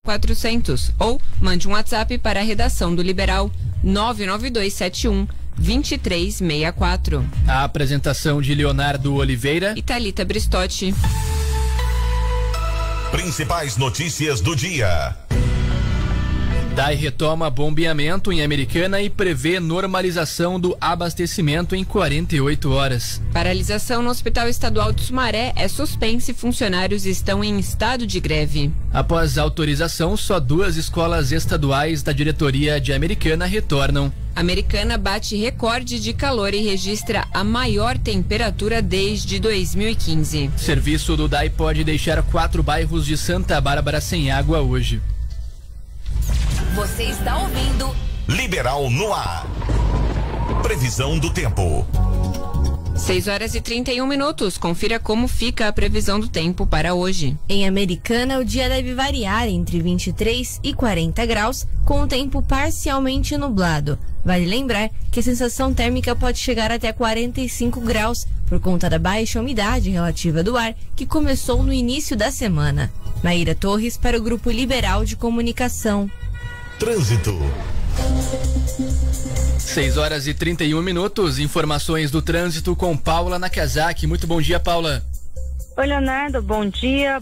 400 ou mande um WhatsApp para a redação do Liberal 99271-2364. A apresentação de Leonardo Oliveira e Thalita Bristotti. Principais notícias do dia. DAI retoma bombeamento em Americana e prevê normalização do abastecimento em 48 horas. Paralisação no Hospital Estadual de Sumaré é suspensa e funcionários estão em estado de greve. Após autorização, só 2 escolas estaduais da diretoria de Americana retornam. Americana bate recorde de calor e registra a maior temperatura desde 2015. Serviço do DAI pode deixar 4 bairros de Santa Bárbara sem água hoje. Você está ouvindo Liberal no ar. Previsão do tempo. 6h31. Confira como fica a previsão do tempo para hoje. Em Americana, o dia deve variar entre 23 e 40 graus, com o tempo parcialmente nublado. Vale lembrar que a sensação térmica pode chegar até 45 graus, por conta da baixa umidade relativa do ar, que começou no início da semana. Maíra Torres para o Grupo Liberal de Comunicação. Trânsito. 6h31. Informações do trânsito com Paula Nakazaki. Muito bom dia, Paula. Oi, Leonardo, bom dia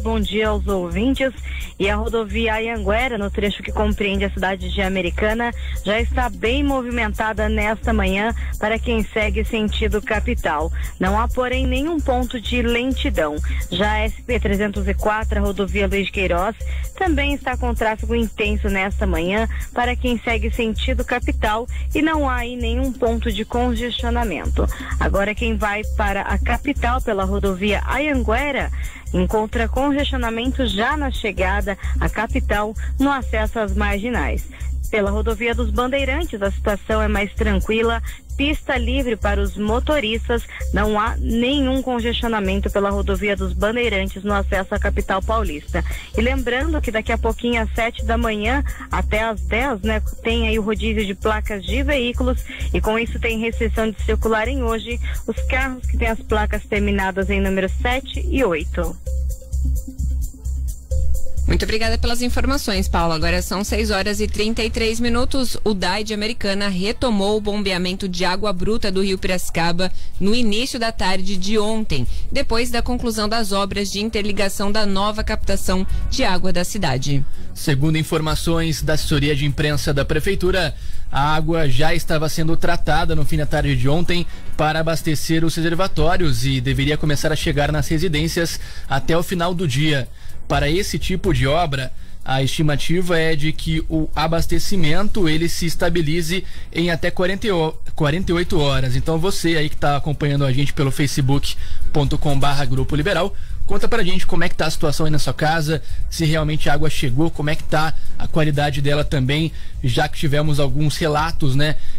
aos ouvintes. E a rodovia Anhanguera, no trecho que compreende a cidade de Americana, já está bem movimentada nesta manhã para quem segue sentido capital. Não há, porém, nenhum ponto de lentidão. Já a SP-304, a rodovia Luiz Queiroz, também está com tráfego intenso nesta manhã para quem segue sentido capital e não há aí nenhum ponto de congestionamento. Agora, quem vai para a capital pela rodovia Anhanguera encontra congestionamento já na chegada à capital no acesso às marginais. Pela rodovia dos Bandeirantes, a situação é mais tranquila, pista livre para os motoristas, não há nenhum congestionamento pela rodovia dos Bandeirantes no acesso à capital paulista. E lembrando que daqui a pouquinho, às 7 da manhã até às 10, tem aí o rodízio de placas de veículos e com isso tem restrição de circularem hoje os carros que têm as placas terminadas em número 7 e 8. Muito obrigada pelas informações, Paula. Agora são 6h33. O DAI de Americana retomou o bombeamento de água bruta do Rio Piracicaba no início da tarde de ontem, depois da conclusão das obras de interligação da nova captação de água da cidade. Segundo informações da assessoria de imprensa da Prefeitura, a água já estava sendo tratada no fim da tarde de ontem para abastecer os reservatórios e deveria começar a chegar nas residências até o final do dia. Para esse tipo de obra, a estimativa é de que o abastecimento ele se estabilize em até 48 horas. Então você aí que está acompanhando a gente pelo facebook.com/Grupo Liberal, conta pra gente como é que tá a situação aí na sua casa, se realmente a água chegou, como é que tá a qualidade dela também, já que tivemos alguns relatos,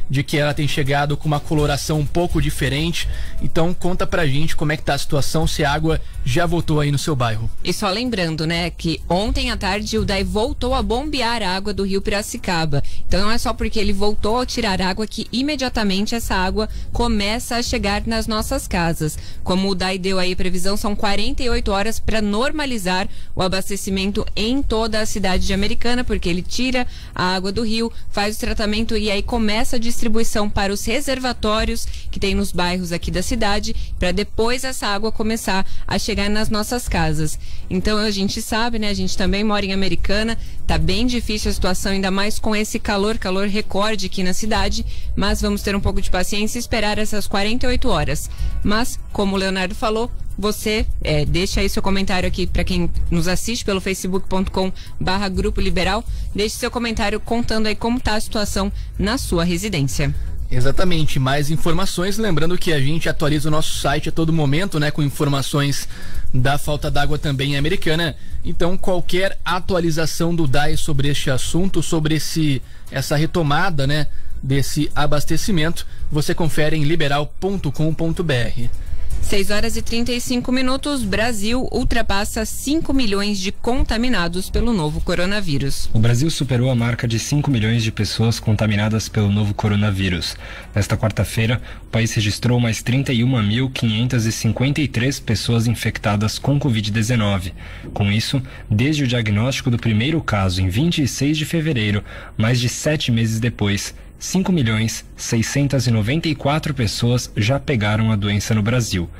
de que ela tem chegado com uma coloração um pouco diferente. Então conta pra gente como é que tá a situação, se a água já voltou aí no seu bairro. E só lembrando, que ontem à tarde o DAI voltou a bombear a água do Rio Piracicaba. Então não é só porque ele voltou a tirar água que imediatamente essa água começa a chegar nas nossas casas. Como o DAI deu aí previsão, são 48 horas para normalizar o abastecimento em toda a cidade de Americana, porque ele tira a água do rio, faz o tratamento e aí começa a distribuição para os reservatórios que tem nos bairros aqui da cidade, para depois essa água começar a chegar nas nossas casas. Então a gente sabe, a gente também mora em Americana, tá bem difícil a situação, ainda mais com esse calor recorde aqui na cidade, mas vamos ter um pouco de paciência e esperar essas 48 horas. Mas, como o Leonardo falou, você deixa aí seu comentário aqui para quem nos assiste pelo facebook.com/Grupo Liberal, deixe seu comentário contando aí como tá a situação na sua residência. Exatamente, mais informações, lembrando que a gente atualiza o nosso site a todo momento, com informações da falta d'água também em Americana. Então qualquer atualização do DAI sobre este assunto, sobre essa retomada, desse abastecimento, você confere em liberal.com.br. 6h35, Brasil ultrapassa 5 milhões de contaminados pelo novo coronavírus. O Brasil superou a marca de 5 milhões de pessoas contaminadas pelo novo coronavírus. Nesta quarta-feira, o país registrou mais 31.553 pessoas infectadas com Covid-19. Com isso, desde o diagnóstico do primeiro caso em 26 de fevereiro, mais de 7 meses depois, 5.694 pessoas já pegaram a doença no Brasil.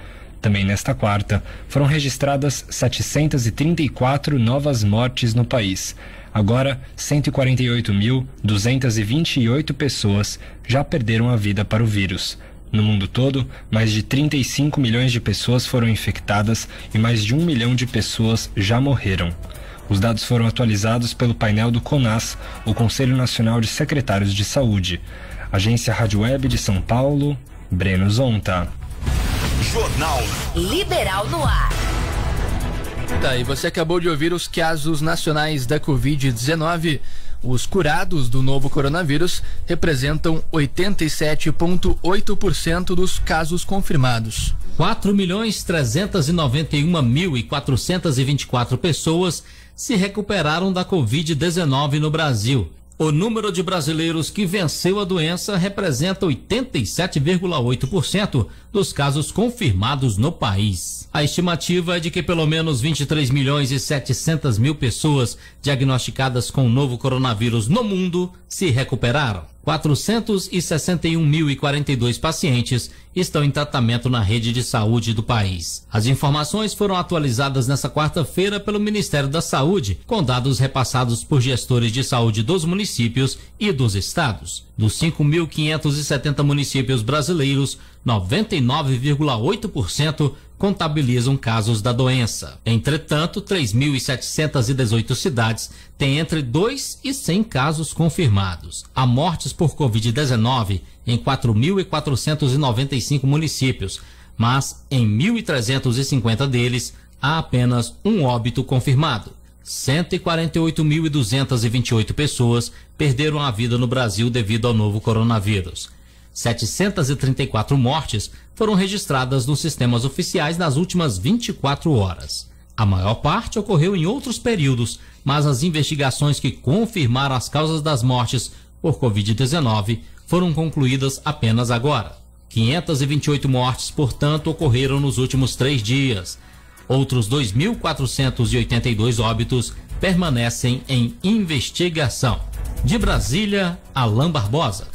Também nesta quarta, foram registradas 734 novas mortes no país. Agora, 148.228 pessoas já perderam a vida para o vírus. No mundo todo, mais de 35 milhões de pessoas foram infectadas e mais de 1 milhão de pessoas já morreram. Os dados foram atualizados pelo painel do CONAS, o Conselho Nacional de Secretários de Saúde. Agência Rádio Web de São Paulo, Breno Zonta. Jornal Liberal no ar. Tá, e você acabou de ouvir os casos nacionais da Covid-19. Os curados do novo coronavírus representam 87,8% dos casos confirmados. 4.391.424 pessoas se recuperaram da Covid-19 no Brasil. O número de brasileiros que venceu a doença representa 87,8% dos casos confirmados no país. A estimativa é de que pelo menos 23.700.000 pessoas diagnosticadas com o novo coronavírus no mundo se recuperaram. 461.042 pacientes estão em tratamento na rede de saúde do país. As informações foram atualizadas nesta quarta-feira pelo Ministério da Saúde, com dados repassados por gestores de saúde dos municípios e dos estados. Dos 5.570 municípios brasileiros, 99,8% contabilizam casos da doença. Entretanto, 3.718 cidades têm entre 2 e 100 casos confirmados. Há mortes por Covid-19 em 4.495 municípios, mas em 1.350 deles há apenas um óbito confirmado. 148.228 pessoas perderam a vida no Brasil devido ao novo coronavírus. 734 mortes foram registradas nos sistemas oficiais nas últimas 24 horas. A maior parte ocorreu em outros períodos, mas as investigações que confirmaram as causas das mortes por Covid-19 foram concluídas apenas agora. 528 mortes, portanto, ocorreram nos últimos 3 dias. Outros 2.482 óbitos permanecem em investigação. De Brasília, Alain Barbosa.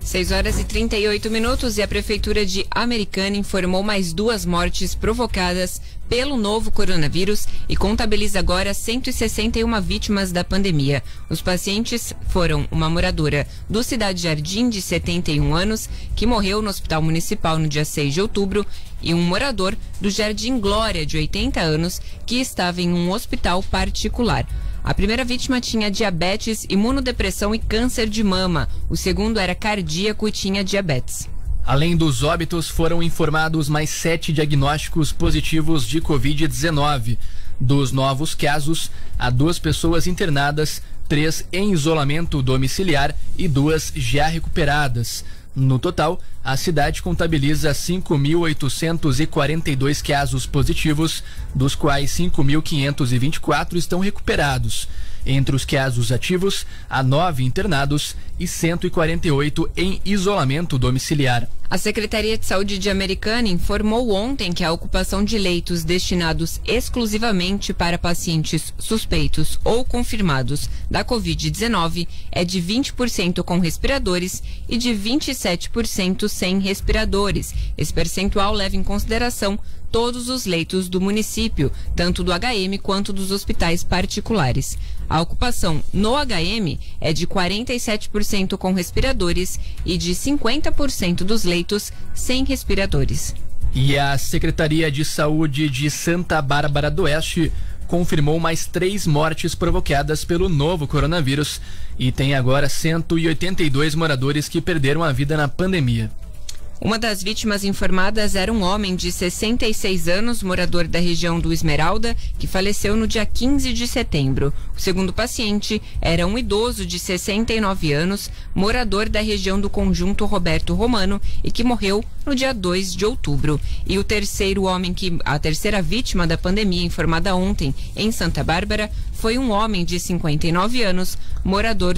6h38 e a Prefeitura de Americana informou mais 2 mortes provocadas pelo novo coronavírus e contabiliza agora 161 vítimas da pandemia. Os pacientes foram uma moradora do Cidade Jardim, de 71 anos, que morreu no Hospital Municipal no dia 6 de outubro, e um morador do Jardim Glória, de 80 anos, que estava em um hospital particular. A primeira vítima tinha diabetes, imunodepressão e câncer de mama. O segundo era cardíaco e tinha diabetes. Além dos óbitos, foram informados mais 7 diagnósticos positivos de Covid-19. Dos novos casos, há 2 pessoas internadas, 3 em isolamento domiciliar e 2 já recuperadas. No total, a cidade contabiliza 5.842 casos positivos, dos quais 5.524 estão recuperados. Entre os casos ativos, há 9 internados e 148 em isolamento domiciliar. A Secretaria de Saúde de Americana informou ontem que a ocupação de leitos destinados exclusivamente para pacientes suspeitos ou confirmados da Covid-19 é de 20% com respiradores e de 27% sem respiradores. Esse percentual leva em consideração todos os leitos do município, tanto do HM quanto dos hospitais particulares. A ocupação no HM é de 47% com respiradores e de 50% dos leitos sem respiradores. E a Secretaria de Saúde de Santa Bárbara do Oeste confirmou mais 3 mortes provocadas pelo novo coronavírus e tem agora 182 moradores que perderam a vida na pandemia. Uma das vítimas informadas era um homem de 66 anos, morador da região do Esmeralda, que faleceu no dia 15 de setembro. O segundo paciente era um idoso de 69 anos, morador da região do Conjunto Roberto Romano e que morreu no dia 2 de outubro. E a terceira vítima da pandemia informada ontem em Santa Bárbara foi um homem de 59 anos, morador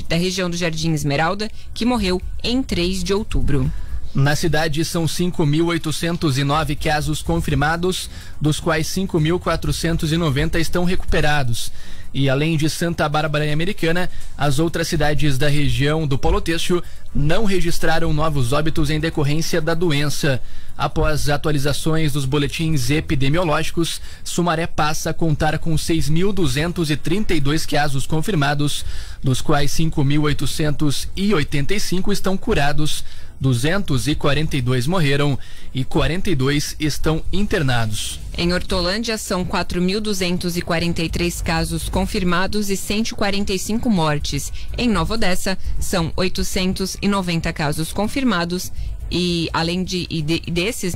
da região do Jardim Esmeralda, que morreu em 3 de outubro. Na cidade são 5.809 casos confirmados, dos quais 5.490 estão recuperados. E além de Santa Bárbara e Americana, as outras cidades da região do Polo Têxtil não registraram novos óbitos em decorrência da doença. Após atualizações dos boletins epidemiológicos, Sumaré passa a contar com 6.232 casos confirmados, dos quais 5.885 estão curados, 242 morreram e 42 estão internados. Em Hortolândia são 4.243 casos confirmados e 145 mortes. Em Nova Odessa são 890 casos confirmados e além desses,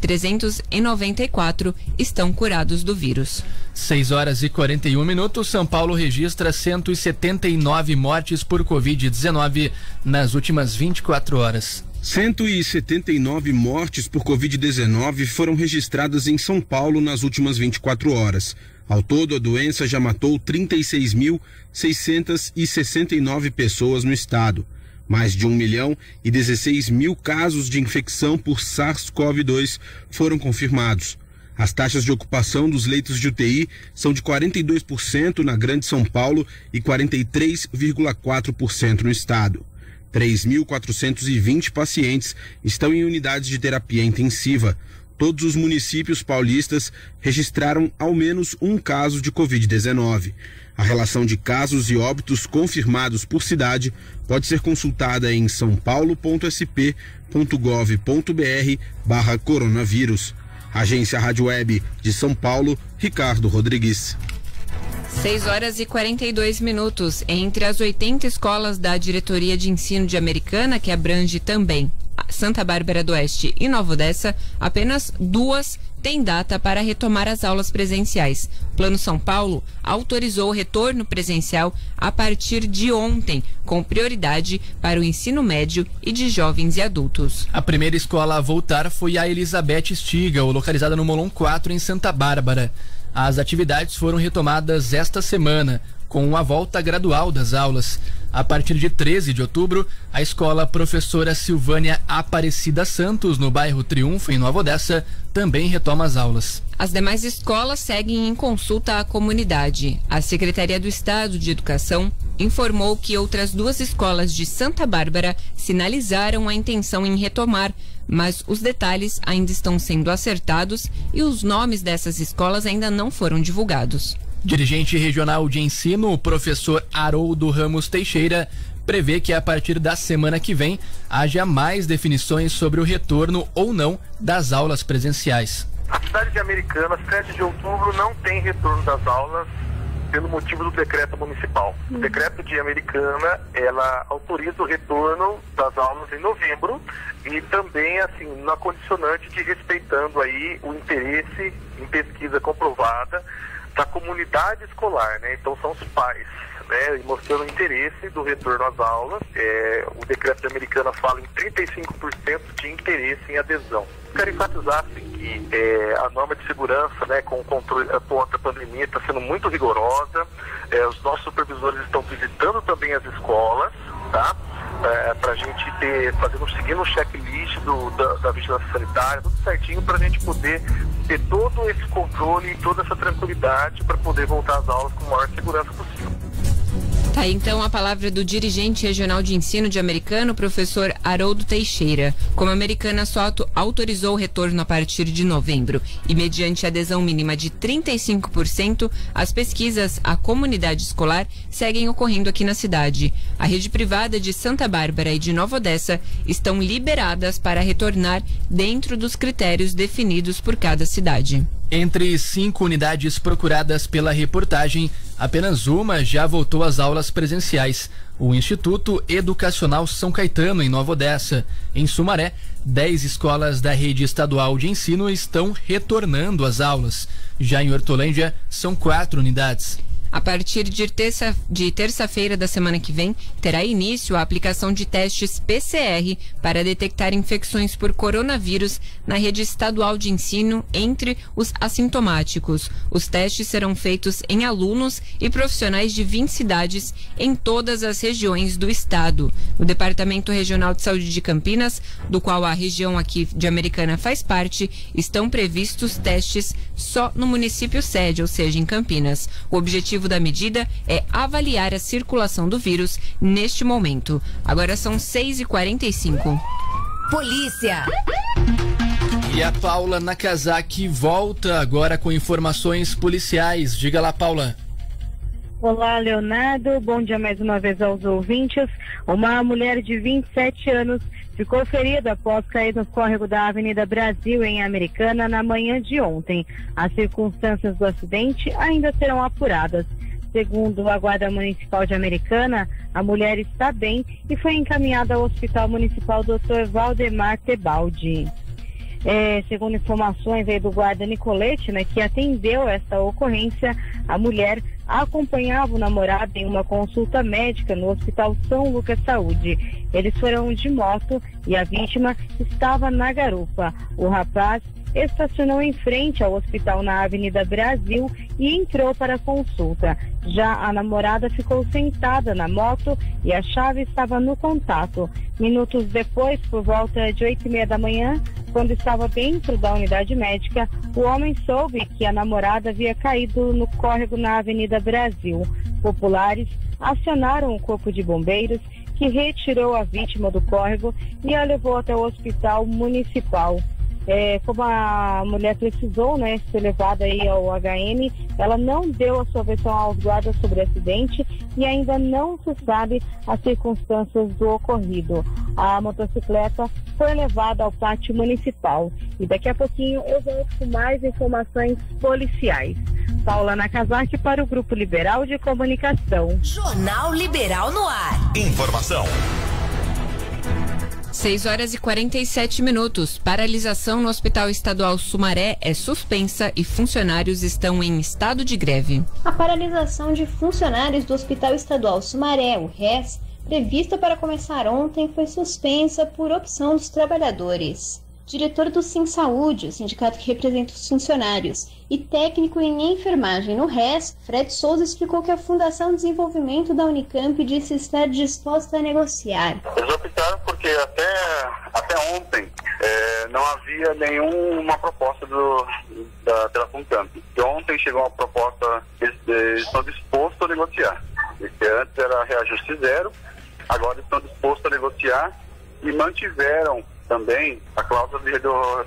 394 estão curados do vírus. 6h41. São Paulo registra 179 mortes por Covid-19 nas últimas 24 horas. 179 mortes por Covid-19 foram registradas em São Paulo nas últimas 24 horas. Ao todo, a doença já matou 36.669 pessoas no estado. Mais de 1.016.000 casos de infecção por SARS-CoV-2 foram confirmados. As taxas de ocupação dos leitos de UTI são de 42% na Grande São Paulo e 43,4% no estado. 3.420 pacientes estão em unidades de terapia intensiva. Todos os municípios paulistas registraram ao menos um caso de Covid-19. A relação de casos e óbitos confirmados por cidade pode ser consultada em saopaulo.sp.gov.br/coronavírus. Agência Rádio Web de São Paulo, Ricardo Rodrigues. 6h42. Entre as 80 escolas da Diretoria de Ensino de Americana, que abrange também Santa Bárbara do Oeste e Nova Odessa, apenas 2 têm data para retomar as aulas presenciais. O Plano São Paulo autorizou o retorno presencial a partir de ontem, com prioridade para o ensino médio e de jovens e adultos. A primeira escola a voltar foi a Elizabeth Stigal, localizada no Molon 4, em Santa Bárbara. As atividades foram retomadas esta semana, com a volta gradual das aulas. A partir de 13 de outubro, a escola Professora Silvânia Aparecida Santos, no bairro Triunfo, em Nova Odessa, também retoma as aulas. As demais escolas seguem em consulta à comunidade. A Secretaria do Estado de Educação informou que outras 2 escolas de Santa Bárbara sinalizaram a intenção em retomar, mas os detalhes ainda estão sendo acertados e os nomes dessas escolas ainda não foram divulgados. Dirigente regional de ensino, o professor Haroldo Ramos Teixeira, prevê que a partir da semana que vem haja mais definições sobre o retorno ou não das aulas presenciais. A cidade de Americana, 7 de outubro, não tem retorno das aulas pelo motivo do decreto municipal. O decreto de Americana, ela autoriza o retorno das aulas em novembro e também, assim, na condicionante de respeitando aí o interesse em pesquisa comprovada da comunidade escolar, né? Então são os pais, né? E mostrando o interesse do retorno às aulas. O decreto de Americana fala em 35% de interesse em adesão. Quero enfatizar assim, que a norma de segurança, né, com o controle contra a pandemia está sendo muito rigorosa. Os nossos supervisores estão visitando também as escolas, tá? Para a gente seguindo o checklist da vigilância sanitária, tudo certinho, para a gente poder ter todo esse controle e toda essa tranquilidade para poder voltar às aulas com a maior segurança possível. Tá aí então a palavra do dirigente regional de ensino de Americana, o professor Haroldo Teixeira. Como a Americana só autorizou o retorno a partir de novembro e mediante adesão mínima de 35%, as pesquisas à comunidade escolar seguem ocorrendo aqui na cidade. A rede privada de Santa Bárbara e de Nova Odessa estão liberadas para retornar dentro dos critérios definidos por cada cidade. Entre 5 unidades procuradas pela reportagem, apenas uma já voltou às aulas presenciais. O Instituto Educacional São Caetano, em Nova Odessa. Em Sumaré, 10 escolas da rede estadual de ensino estão retornando às aulas. Já em Hortolândia, são 4 unidades. A partir de terça-feira da semana que vem, terá início a aplicação de testes PCR para detectar infecções por coronavírus na rede estadual de ensino entre os assintomáticos. Os testes serão feitos em alunos e profissionais de 20 cidades em todas as regiões do estado. No Departamento Regional de Saúde de Campinas, do qual a região aqui de Americana faz parte, estão previstos testes só no município sede, ou seja, em Campinas. O objetivo da medida é avaliar a circulação do vírus neste momento. Agora são 6h45. Polícia. E a Paula Nakazaki volta agora com informações policiais. Diga lá, Paula. Olá, Leonardo. Bom dia mais uma vez aos ouvintes. Uma mulher de 27 anos ficou ferida após cair no córrego da Avenida Brasil, em Americana, na manhã de ontem. As circunstâncias do acidente ainda serão apuradas. Segundo a Guarda Municipal de Americana, a mulher está bem e foi encaminhada ao Hospital Municipal Dr. Valdemar Tebaldi. Segundo informações aí do guarda Nicolete, que atendeu esta ocorrência, a mulher acompanhava o namorado em uma consulta médica no Hospital São Lucas Saúde. Eles foram de moto e a vítima estava na garupa. O rapaz estacionou em frente ao hospital na Avenida Brasil e entrou para a consulta. Já a namorada ficou sentada na moto e a chave estava no contato. Minutos depois, por volta de 8h30 da manhã, quando estava dentro da unidade médica, o homem soube que a namorada havia caído no córrego na Avenida Brasil. Populares acionaram o corpo de bombeiros, que retirou a vítima do córrego e a levou até o hospital municipal. Como a mulher precisou, ser levada aí ao HM, ela não deu a sua versão aos guardas sobre o acidente e ainda não se sabe as circunstâncias do ocorrido. A motocicleta foi levada ao pátio municipal e daqui a pouquinho eu volto com mais informações policiais. Paula Nakazaki para o Grupo Liberal de Comunicação. Jornal Liberal no ar. Informação. 6h47. Paralisação no Hospital Estadual Sumaré é suspensa e funcionários estão em estado de greve. A paralisação de funcionários do Hospital Estadual Sumaré, o RES, prevista para começar ontem, foi suspensa por opção dos trabalhadores. Diretor do SimSaúde, o sindicato que representa os funcionários, e técnico em enfermagem no RES, Fred Souza, explicou que a Fundação de Desenvolvimento da Unicamp disse estar disposta a negociar. Eles optaram porque até ontem não havia nenhuma proposta pela Unicamp. Ontem chegou uma proposta, eles estão dispostos a negociar. Antes era reajuste zero, agora estão dispostos a negociar e mantiveram também a cláusula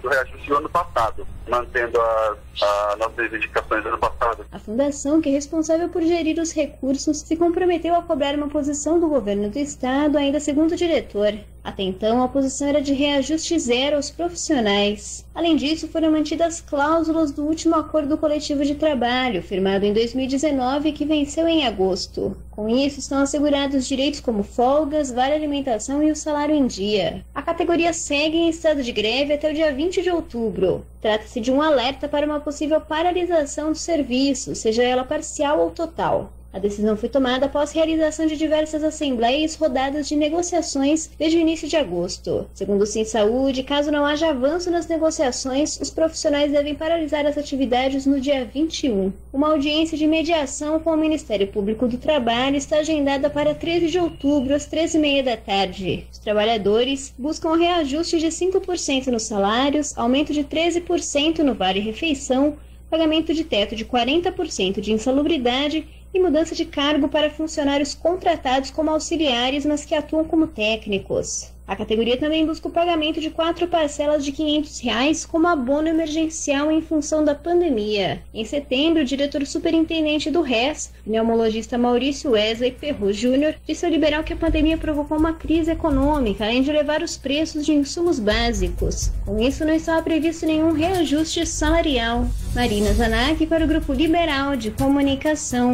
do reajuste do ano passado, mantendo as nossas indicações do ano passado. A fundação, que é responsável por gerir os recursos, se comprometeu a cobrar uma posição do governo do estado, ainda segundo o diretor. Até então, a posição era de reajuste zero aos profissionais. Além disso, foram mantidas cláusulas do último acordo coletivo de trabalho, firmado em 2019 e que venceu em agosto. Com isso, estão assegurados direitos como folgas, vale alimentação e o salário em dia. A categoria segue em estado de greve até o dia 20 de outubro. Trata-se de um alerta para uma possível paralisação do serviço, seja ela parcial ou total. A decisão foi tomada após realização de diversas assembleias e rodadas de negociações desde o início de agosto. Segundo o SimSaúde, caso não haja avanço nas negociações, os profissionais devem paralisar as atividades no dia 21. Uma audiência de mediação com o Ministério Público do Trabalho está agendada para 13 de outubro, às 13h30 da tarde. Os trabalhadores buscam um reajuste de 5% nos salários, aumento de 13% no vale-refeição, pagamento de teto de 40% de insalubridade e mudança de cargo para funcionários contratados como auxiliares, mas que atuam como técnicos. A categoria também busca o pagamento de 4 parcelas de R$ 500 como abono emergencial em função da pandemia. Em setembro, o diretor superintendente do RES, o pneumologista Maurício Wesley Perro Júnior, disse ao Liberal que a pandemia provocou uma crise econômica, além de elevar os preços de insumos básicos. Com isso, não estava previsto nenhum reajuste salarial. Marina Zanaki para o Grupo Liberal de Comunicação.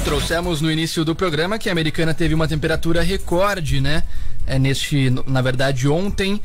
Trouxemos no início do programa que a Americana teve uma temperatura recorde, né? Na verdade, ontem,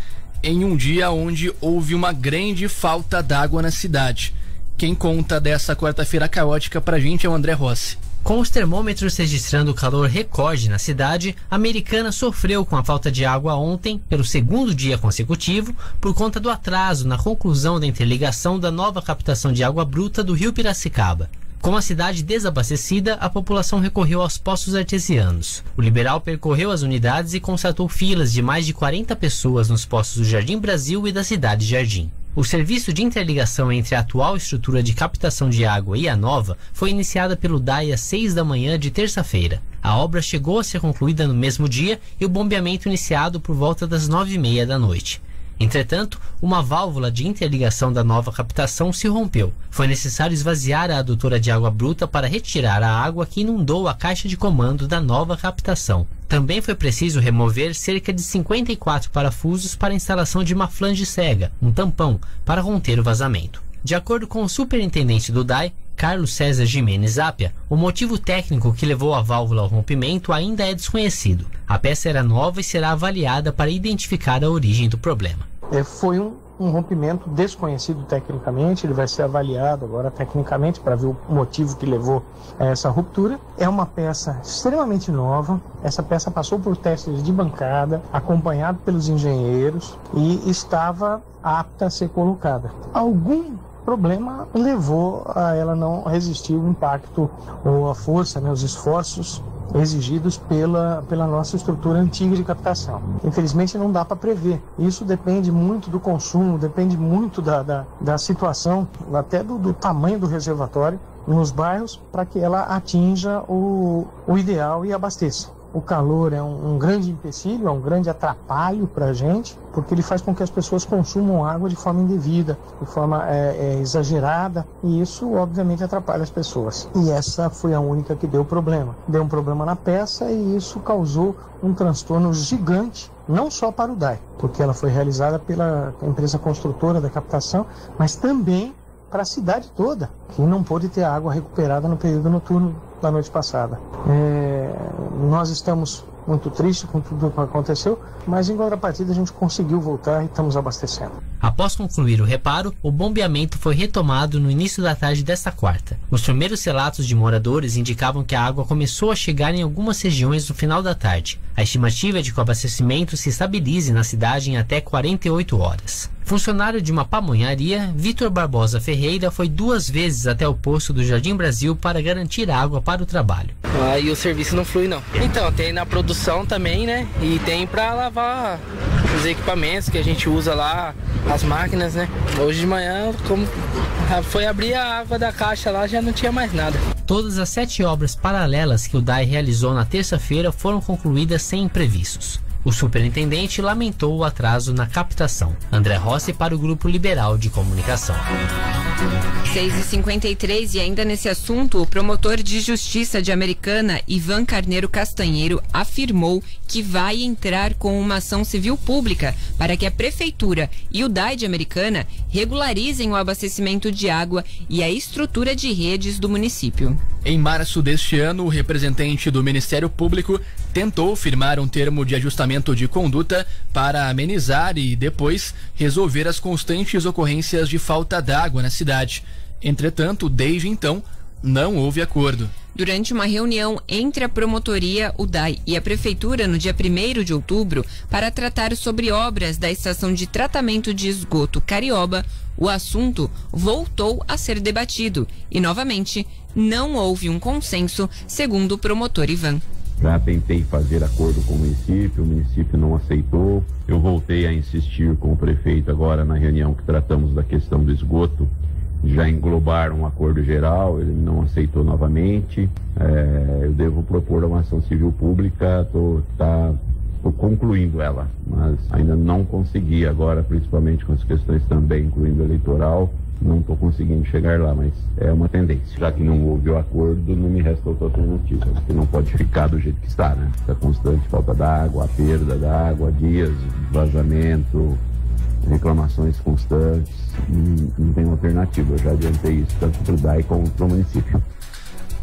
em um dia onde houve uma grande falta d'água na cidade. Quem conta dessa quarta-feira caótica pra gente é o André Rossi. Com os termômetros registrando calor recorde na cidade, a Americana sofreu com a falta de água ontem, pelo segundo dia consecutivo, por conta do atraso na conclusão da interligação da nova captação de água bruta do Rio Piracicaba. Com a cidade desabastecida, a população recorreu aos poços artesianos. O Liberal percorreu as unidades e constatou filas de mais de 40 pessoas nos poços do Jardim Brasil e da Cidade Jardim. O serviço de interligação entre a atual estrutura de captação de água e a nova foi iniciada pelo DAI às 6 da manhã de terça-feira. A obra chegou a ser concluída no mesmo dia e o bombeamento iniciado por volta das 9h30 da noite. Entretanto, uma válvula de interligação da nova captação se rompeu. Foi necessário esvaziar a adutora de água bruta para retirar a água que inundou a caixa de comando da nova captação. Também foi preciso remover cerca de 54 parafusos para a instalação de uma flange cega, um tampão, para conter o vazamento. De acordo com o superintendente do DAI, Carlos César Jimenez Apia, o motivo técnico que levou a válvula ao rompimento ainda é desconhecido. A peça era nova e será avaliada para identificar a origem do problema. Foi um rompimento desconhecido tecnicamente, ele vai ser avaliado agora tecnicamente para ver o motivo que levou a essa ruptura. É uma peça extremamente nova, essa peça passou por testes de bancada, acompanhado pelos engenheiros e estava apta a ser colocada. Algum problema levou a ela não resistir ao impacto ou a força, os esforços exigidos pela nossa estrutura antiga de captação. Infelizmente não dá para prever. Isso depende muito do consumo, depende muito da situação, até do tamanho do reservatório nos bairros, para que ela atinja o ideal e abasteça. O calor é um grande empecilho, é um grande atrapalho para a gente, porque ele faz com que as pessoas consumam água de forma indevida, de forma exagerada, e isso obviamente atrapalha as pessoas. E essa foi a única que deu problema. Deu um problema na peça e isso causou um transtorno gigante, não só para o DAI, porque ela foi realizada pela empresa construtora da captação, mas também para a cidade toda, que não pôde ter água recuperada no período noturno da noite passada. Nós estamos muito tristes com tudo o que aconteceu, mas em contrapartida a gente conseguiu voltar e estamos abastecendo. Após concluir o reparo, o bombeamento foi retomado no início da tarde desta quarta. Os primeiros relatos de moradores indicavam que a água começou a chegar em algumas regiões no final da tarde. A estimativa é de que o abastecimento se estabilize na cidade em até 48 horas. Funcionário de uma pamonharia, Vitor Barbosa Ferreira foi 2 vezes até o posto do Jardim Brasil para garantir água para o trabalho. Aí o serviço não flui não. Então, tem na produção também, né? E tem para lavar os equipamentos que a gente usa lá, as máquinas, né? Hoje de manhã, como foi abrir a água da caixa lá, já não tinha mais nada. Todas as 7 obras paralelas que o DAI realizou na terça-feira foram concluídas sem imprevistos. O superintendente lamentou o atraso na captação. André Rossi para o Grupo Liberal de Comunicação. 6h53 e ainda nesse assunto, o promotor de justiça de Americana, Ivan Carneiro Castanheiro, afirmou que vai entrar com uma ação civil pública para que a prefeitura e o DAI de Americana regularizem o abastecimento de água e a estrutura de redes do município. Em março deste ano, o representante do Ministério Público tentou firmar um termo de ajustamento de conduta para amenizar e depois resolver as constantes ocorrências de falta d'água na cidade. Entretanto, desde então, não houve acordo. Durante uma reunião entre a promotoria, o DAI e a prefeitura no dia 1º de outubro para tratar sobre obras da estação de tratamento de esgoto Carioba, o assunto voltou a ser debatido e, novamente, não houve um consenso, segundo o promotor Ivan. Já tentei fazer acordo com o município não aceitou. Eu voltei a insistir com o prefeito agora na reunião que tratamos da questão do esgoto. Já englobaram um acordo geral, ele não aceitou novamente. Eu devo propor uma ação civil pública, estou concluindo ela, mas ainda não consegui agora, principalmente com as questões também, incluindo eleitoral, não estou conseguindo chegar lá, mas é uma tendência. Já que não houve o acordo, não me resta outra alternativa, porque não pode ficar do jeito que está, né? A constante falta d'água, a perda d'água, dias de vazamento, reclamações constantes, não tem alternativa. Eu já adiantei isso tanto para o DAI como para o município.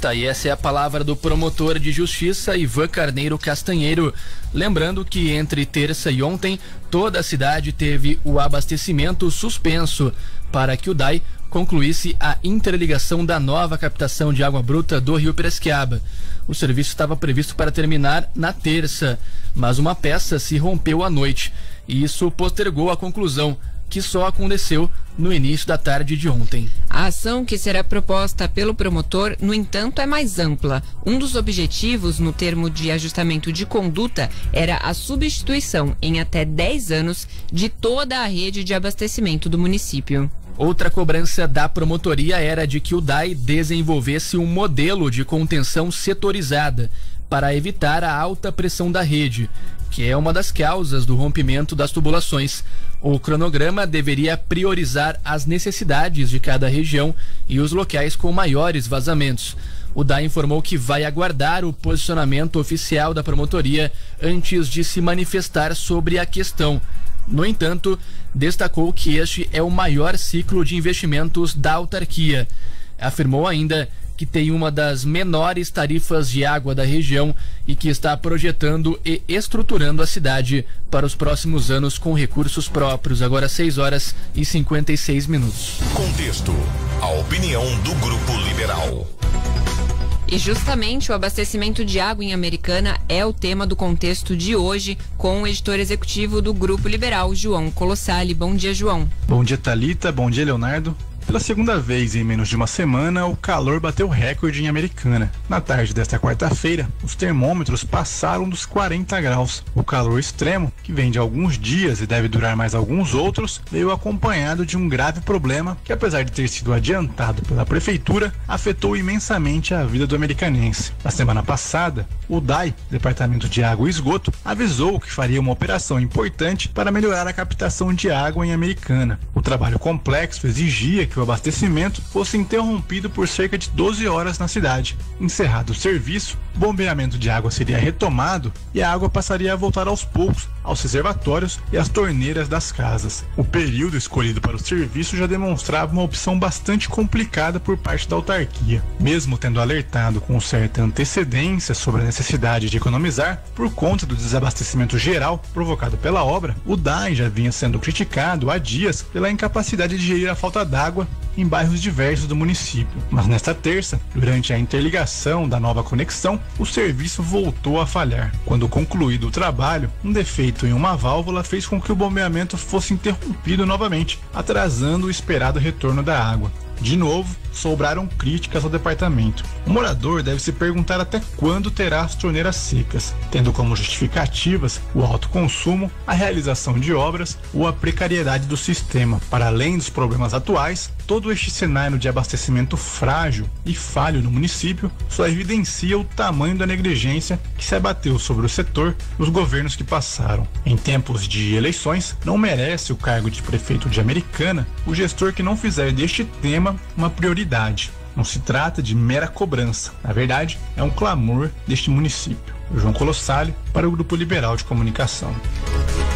Tá, e essa é a palavra do promotor de justiça Ivan Carneiro Castanheiro. Lembrando que entre terça e ontem, toda a cidade teve o abastecimento suspenso para que o DAI concluísse a interligação da nova captação de água bruta do Rio Piracicaba. O serviço estava previsto para terminar na terça, mas uma peça se rompeu à noite e isso postergou a conclusão, que só aconteceu no início da tarde de ontem. A ação que será proposta pelo promotor, no entanto, é mais ampla. Um dos objetivos no termo de ajustamento de conduta era a substituição em até 10 anos de toda a rede de abastecimento do município. Outra cobrança da promotoria era de que o DAI desenvolvesse um modelo de contenção setorizada para evitar a alta pressão da rede, que é uma das causas do rompimento das tubulações. O cronograma deveria priorizar as necessidades de cada região e os locais com maiores vazamentos. O DAI informou que vai aguardar o posicionamento oficial da promotoria antes de se manifestar sobre a questão. No entanto, destacou que este é o maior ciclo de investimentos da autarquia. Afirmou ainda que tem uma das menores tarifas de água da região e que está projetando e estruturando a cidade para os próximos anos com recursos próprios. Agora 6h56. Contexto. A opinião do Grupo Liberal. E justamente o abastecimento de água em Americana é o tema do contexto de hoje, com o editor executivo do Grupo Liberal, João Colossali. Bom dia, João. Bom dia, Thalita. Bom dia, Leonardo. Pela segunda vez em menos de uma semana, o calor bateu recorde em Americana. Na tarde desta quarta-feira, os termômetros passaram dos 40 graus. O calor extremo, que vem de alguns dias e deve durar mais alguns outros, veio acompanhado de um grave problema que, apesar de ter sido adiantado pela prefeitura, afetou imensamente a vida do americanense. Na semana passada, o DAI, Departamento de Água e Esgoto, avisou que faria uma operação importante para melhorar a captação de água em Americana. O trabalho complexo exigia que o abastecimento fosse interrompido por cerca de 12 horas na cidade. Encerrado o serviço, o bombeamento de água seria retomado e a água passaria a voltar aos poucos aos reservatórios e às torneiras das casas. O período escolhido para o serviço já demonstrava uma opção bastante complicada por parte da autarquia. Mesmo tendo alertado com certa antecedência sobre a necessidade de economizar por conta do desabastecimento geral provocado pela obra, o DAI já vinha sendo criticado há dias pela incapacidade de gerir a falta d'água em bairros diversos do município. Mas nesta terça, durante a interligação da nova conexão, o serviço voltou a falhar. Quando concluído o trabalho, um defeito em uma válvula fez com que o bombeamento fosse interrompido novamente, atrasando o esperado retorno da água. De novo, sobraram críticas ao departamento. O morador deve se perguntar até quando terá as torneiras secas, tendo como justificativas o alto consumo, a realização de obras ou a precariedade do sistema. Para além dos problemas atuais, todo este cenário de abastecimento frágil e falho no município só evidencia o tamanho da negligência que se abateu sobre o setor nos governos que passaram. Em tempos de eleições, não merece o cargo de prefeito de Americana o gestor que não fizer deste tema uma prioridade. Não se trata de mera cobrança. Na verdade, é um clamor deste município. João Colossali, para o Grupo Liberal de Comunicação.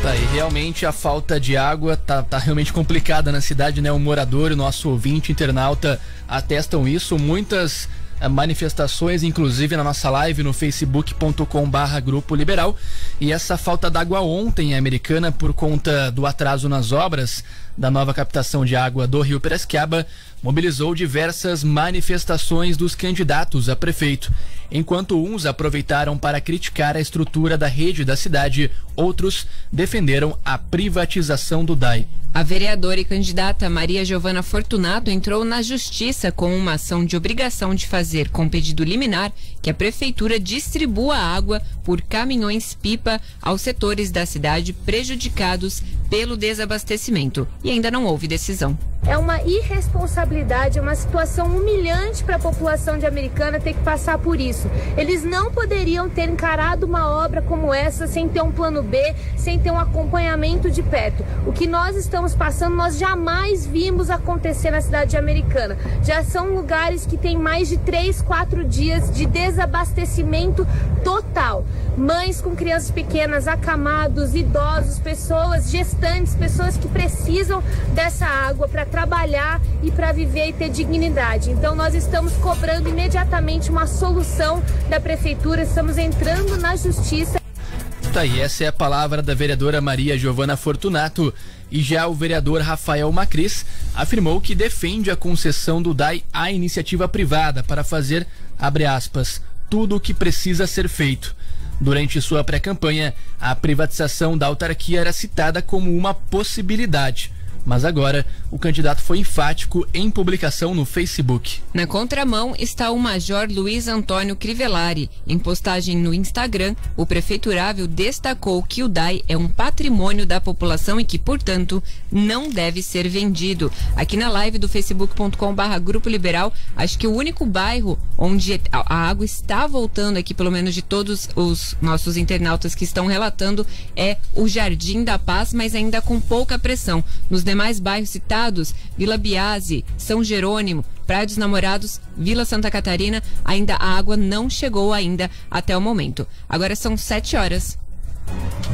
Tá, e realmente a falta de água tá realmente complicada na cidade, né? O morador, o nosso ouvinte, internauta atestam isso. Muitas manifestações, inclusive na nossa live no facebook.com/Grupo Liberal. E essa falta d'água ontem em Americana, por conta do atraso nas obras da nova captação de água do Rio Piracicaba, mobilizou diversas manifestações dos candidatos a prefeito. Enquanto uns aproveitaram para criticar a estrutura da rede da cidade, outros defenderam a privatização do DAI. A vereadora e candidata Maria Giovana Fortunato entrou na justiça com uma ação de obrigação de fazer com pedido liminar que a prefeitura distribua água por caminhões-pipa aos setores da cidade prejudicados pelo desabastecimento. E ainda não houve decisão. É uma irresponsabilidade, é uma situação humilhante para a população de Americana ter que passar por isso. Eles não poderiam ter encarado uma obra como essa sem ter um plano B, sem ter um acompanhamento de perto. O que nós estamos passando, nós jamais vimos acontecer na cidade de Americana. Já são lugares que têm mais de 3, 4 dias de desabastecimento total. mães com crianças pequenas, acamados, idosos, pessoas gestantes, pessoas que precisam dessa água para trabalhar e para viver e ter dignidade. Então nós estamos cobrando imediatamente uma solução da prefeitura, estamos entrando na justiça. Tá aí, essa é a palavra da vereadora Maria Giovana Fortunato. E já o vereador Rafael Macris afirmou que defende a concessão do DAI à iniciativa privada para fazer, abre aspas, tudo o que precisa ser feito. Durante sua pré-campanha, a privatização da autarquia era citada como uma possibilidade. Mas agora, o candidato foi enfático em publicação no Facebook. Na contramão está o Major Luiz Antônio Crivellari. Em postagem no Instagram, o prefeiturável destacou que o DAI é um patrimônio da população e que, portanto, não deve ser vendido. Aqui na live do facebook.com/Grupo Liberal, acho que o único bairro onde a água está voltando aqui, pelo menos de todos os nossos internautas que estão relatando, é o Jardim da Paz, mas ainda com pouca pressão. Nos demais bairros citados, Vila Biase, São Jerônimo, Praia dos Namorados, Vila Santa Catarina, ainda a água não chegou ainda até o momento. Agora são 7 horas.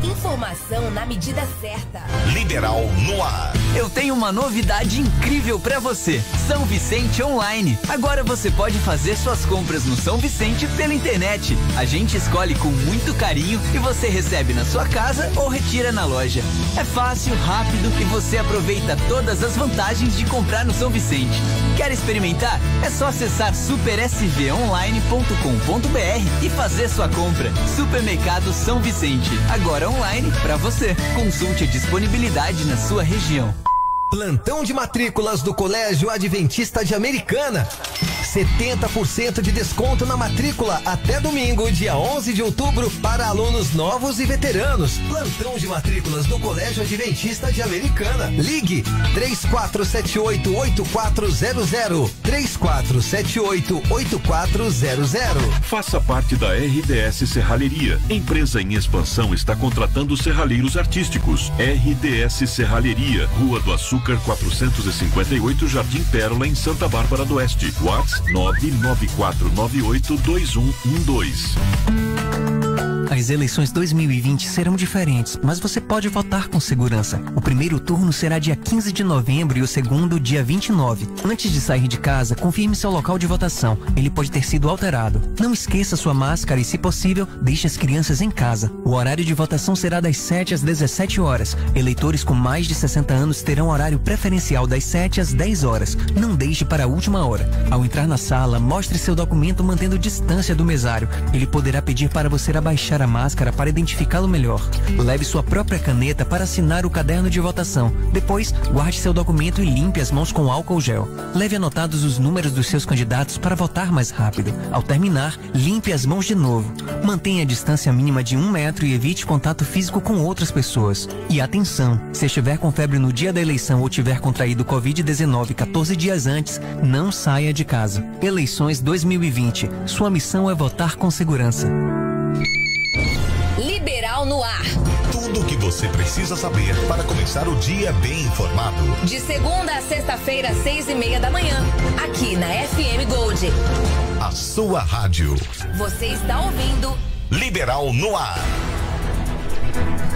Informação na medida certa. Liberal no ar. Eu tenho uma novidade incrível pra você. São Vicente Online. Agora você pode fazer suas compras no São Vicente pela internet. A gente escolhe com muito carinho e você recebe na sua casa ou retira na loja. É fácil, rápido e você aproveita todas as vantagens de comprar no São Vicente. Quer experimentar? É só acessar supersvonline.com.br e fazer sua compra. Supermercado São Vicente. Agora online pra você. Consulte a disponibilidade na sua região. Plantão de matrículas do Colégio Adventista de Americana. 70% de desconto na matrícula até domingo, dia 11 de outubro, para alunos novos e veteranos. Plantão de matrículas do Colégio Adventista de Americana. Ligue 3478-8400. 3478-8400. Faça parte da RDS Serralheria. Empresa em expansão está contratando serralheiros artísticos. RDS Serralheria, Rua do Açúcar 458, Jardim Pérola, em Santa Bárbara do Oeste. WhatsApp 994982112. As eleições 2020 serão diferentes, mas você pode votar com segurança. O primeiro turno será dia 15 de novembro e o segundo dia 29. Antes de sair de casa, confirme seu local de votação. Ele pode ter sido alterado. Não esqueça sua máscara e, se possível, deixe as crianças em casa. O horário de votação será das 7 às 17 horas. Eleitores com mais de 60 anos terão horário preferencial das 7 às 10 horas. Não deixe para a última hora. Ao entrar na sala, mostre seu documento mantendo distância do mesário. Ele poderá pedir para você abaixar a máscara para identificá-lo melhor. Leve sua própria caneta para assinar o caderno de votação. Depois, guarde seu documento e limpe as mãos com álcool gel. Leve anotados os números dos seus candidatos para votar mais rápido. Ao terminar, limpe as mãos de novo. Mantenha a distância mínima de 1 metro e evite contato físico com outras pessoas. E atenção, se estiver com febre no dia da eleição ou tiver contraído Covid-19 14 dias antes, não saia de casa. Eleições 2020. Sua missão é votar com segurança. Liberal no ar. Tudo o que você precisa saber para começar o dia bem informado. De segunda a sexta-feira, às 6:30 da manhã, aqui na FM Gold. A sua rádio. Você está ouvindo Liberal no ar.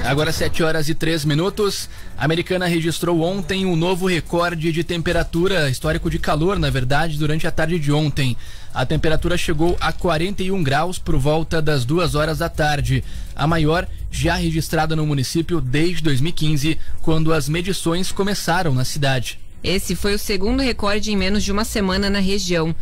Agora 7 horas e 3 minutos. A Americana registrou ontem um novo recorde de temperatura, histórico de calor, na verdade, durante a tarde de ontem. A temperatura chegou a 41 graus por volta das 2 horas da tarde. A maior já registrada no município desde 2015, quando as medições começaram na cidade. Esse foi o segundo recorde em menos de uma semana na região.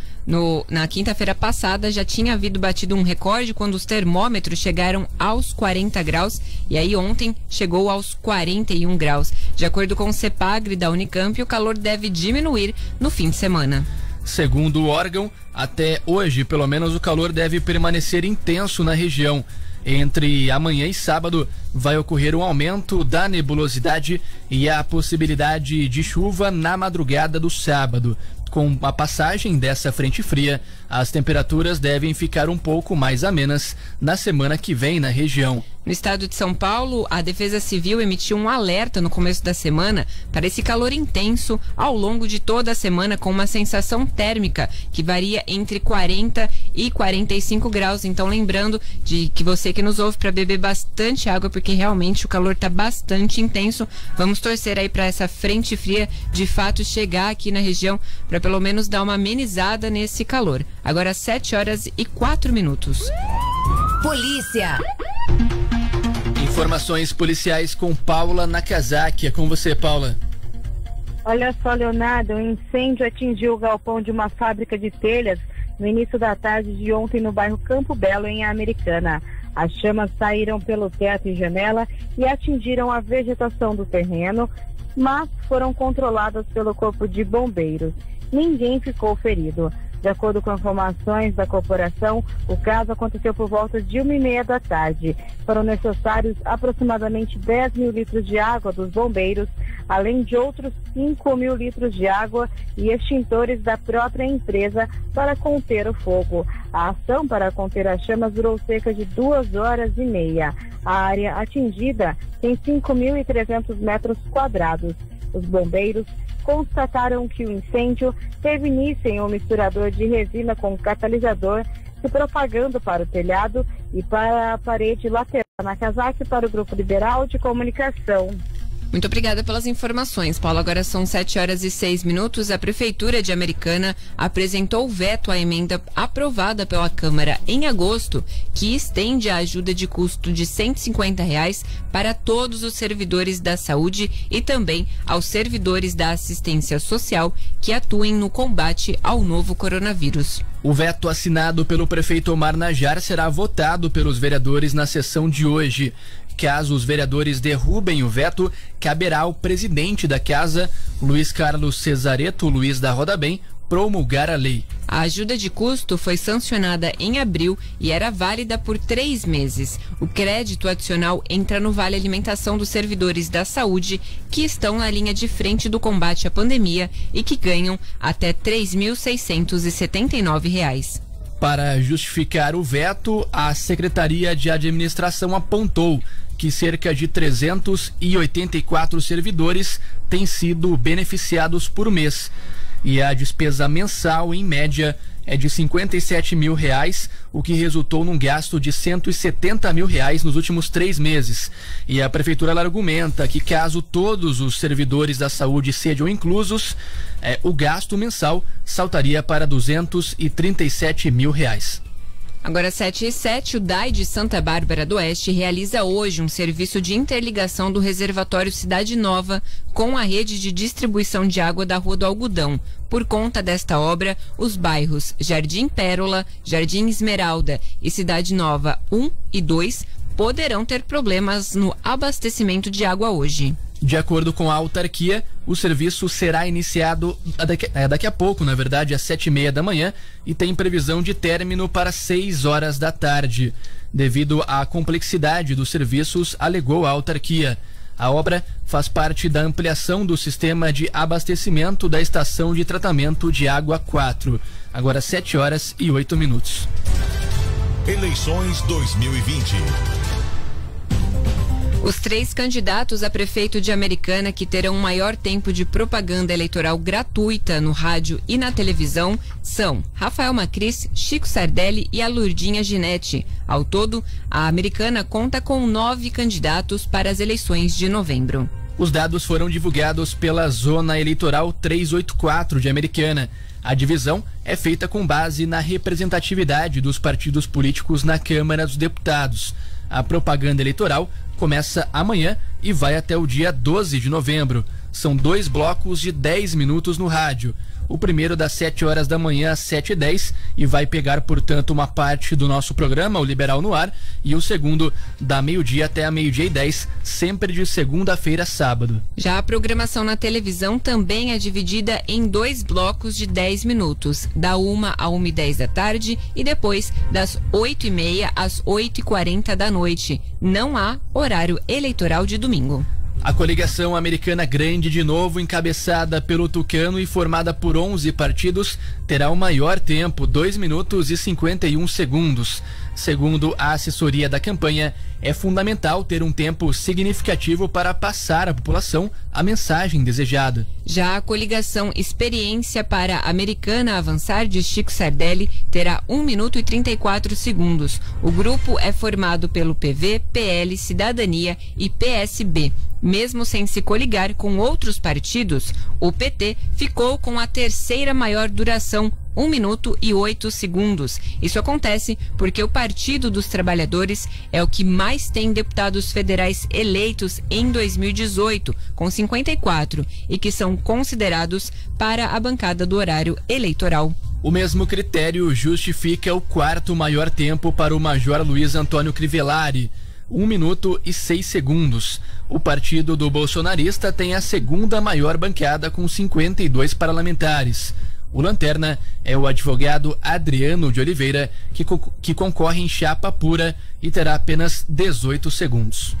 Na quinta-feira passada já tinha havido batido um recorde quando os termômetros chegaram aos 40 graus e aí ontem chegou aos 41 graus. De acordo com o CEPAGRE da Unicamp, o calor deve diminuir no fim de semana. Segundo o órgão, até hoje, pelo menos, o calor deve permanecer intenso na região. Entre amanhã e sábado, vai ocorrer um aumento da nebulosidade e a possibilidade de chuva na madrugada do sábado. Com a passagem dessa frente fria, as temperaturas devem ficar um pouco mais amenas na semana que vem na região. No estado de São Paulo, a Defesa Civil emitiu um alerta no começo da semana para esse calor intenso ao longo de toda a semana, com uma sensação térmica que varia entre 40 e 45 graus. Então, lembrando de que você que nos ouve, para beber bastante água, porque realmente o calor está bastante intenso. Vamos torcer aí para essa frente fria de fato chegar aqui na região, para pelo menos dar uma amenizada nesse calor. Agora 7h04. Polícia. Informações policiais com Paula Nakazaki. É com você, Paula. Olha só, Leonardo, um incêndio atingiu o galpão de uma fábrica de telhas no início da tarde de ontem no bairro Campo Belo, em Americana. As chamas saíram pelo teto e janela e atingiram a vegetação do terreno, mas foram controladas pelo corpo de bombeiros. Ninguém ficou ferido. De acordo com informações da corporação, o caso aconteceu por volta de 1h30 da tarde. Foram necessários aproximadamente 10 mil litros de água dos bombeiros, além de outros 5 mil litros de água e extintores da própria empresa para conter o fogo. A ação para conter as chamas durou cerca de 2h30. A área atingida tem 5.300 metros quadrados. Os bombeiros constataram que o incêndio teve início em um misturador de resina com catalisador, se propagando para o telhado e para a parede lateral. Nakazaki para o Grupo Liberal de Comunicação. Muito obrigada pelas informações, Paulo. Agora são 7h06. A Prefeitura de Americana apresentou veto à emenda aprovada pela Câmara em agosto, que estende a ajuda de custo de R$ 150 para todos os servidores da saúde e também aos servidores da assistência social que atuem no combate ao novo coronavírus. O veto assinado pelo prefeito Omar Najjar será votado pelos vereadores na sessão de hoje. Caso os vereadores derrubem o veto, caberá ao presidente da casa, Luiz Carlos Cesareto Luiz da Roda Bem, promulgar a lei. A ajuda de custo foi sancionada em abril e era válida por 3 meses. O crédito adicional entra no Vale Alimentação dos servidores da saúde que estão na linha de frente do combate à pandemia e que ganham até R$ 3.679. Para justificar o veto, a Secretaria de Administração apontou que cerca de 384 servidores têm sido beneficiados por mês. E a despesa mensal, em média, é de R$ 57 mil, o que resultou num gasto de R$ 170 mil nos últimos 3 meses. E a Prefeitura argumenta que caso todos os servidores da saúde sejam inclusos, o gasto mensal saltaria para R$ 237 mil. Agora 7h07, o DAI de Santa Bárbara do Oeste realiza hoje um serviço de interligação do reservatório Cidade Nova com a rede de distribuição de água da Rua do Algodão. Por conta desta obra, os bairros Jardim Pérola, Jardim Esmeralda e Cidade Nova 1 e 2 poderão ter problemas no abastecimento de água hoje. De acordo com a autarquia, o serviço será iniciado daqui a pouco, na verdade, às 7h30 da manhã, e tem previsão de término para 6 horas da tarde. Devido à complexidade dos serviços, alegou a autarquia. A obra faz parte da ampliação do sistema de abastecimento da estação de tratamento de água 4. Agora 7h08. Eleições 2020. Os 3 candidatos a prefeito de Americana que terão um maior tempo de propaganda eleitoral gratuita no rádio e na televisão são Rafael Macris, Chico Sardelli e a Lourdinha Ginete. Ao todo, a Americana conta com 9 candidatos para as eleições de novembro. Os dados foram divulgados pela Zona Eleitoral 384 de Americana. A divisão é feita com base na representatividade dos partidos políticos na Câmara dos Deputados. A propaganda eleitoral começa amanhã e vai até o dia 12 de novembro. São 2 blocos de 10 minutos no rádio. O primeiro das 7 horas da manhã às 7h10 e vai pegar, portanto, uma parte do nosso programa, o Liberal no Ar, e o segundo da meio-dia até a 12h10, sempre de segunda-feira a sábado. Já a programação na televisão também é dividida em 2 blocos de 10 minutos, da 1 a 1h10 da tarde e depois das 8h30 às 8h40 da noite. Não há horário eleitoral de domingo. A coligação americana grande, de novo encabeçada pelo Tucano e formada por 11 partidos, terá o maior tempo, 2 minutos e 51 segundos. Segundo a assessoria da campanha, é fundamental ter um tempo significativo para passar à população a mensagem desejada. Já a coligação Experiência para Americana Avançar, de Chico Sardelli, terá 1 minuto e 34 segundos. O grupo é formado pelo PV, PL, Cidadania e PSB. Mesmo sem se coligar com outros partidos, o PT ficou com a terceira maior duração, 1 minuto e 8 segundos. Isso acontece porque o Partido dos Trabalhadores é o que mais tem deputados federais eleitos em 2018, com 54, e que são considerados para a bancada do horário eleitoral. O mesmo critério justifica o 4º maior tempo para o Major Luiz Antônio Crivellari, 1 minuto e 6 segundos. O partido do bolsonarista tem a 2ª maior bancada, com 52 parlamentares. O lanterna é o advogado Adriano de Oliveira, que concorre em chapa pura e terá apenas 18 segundos.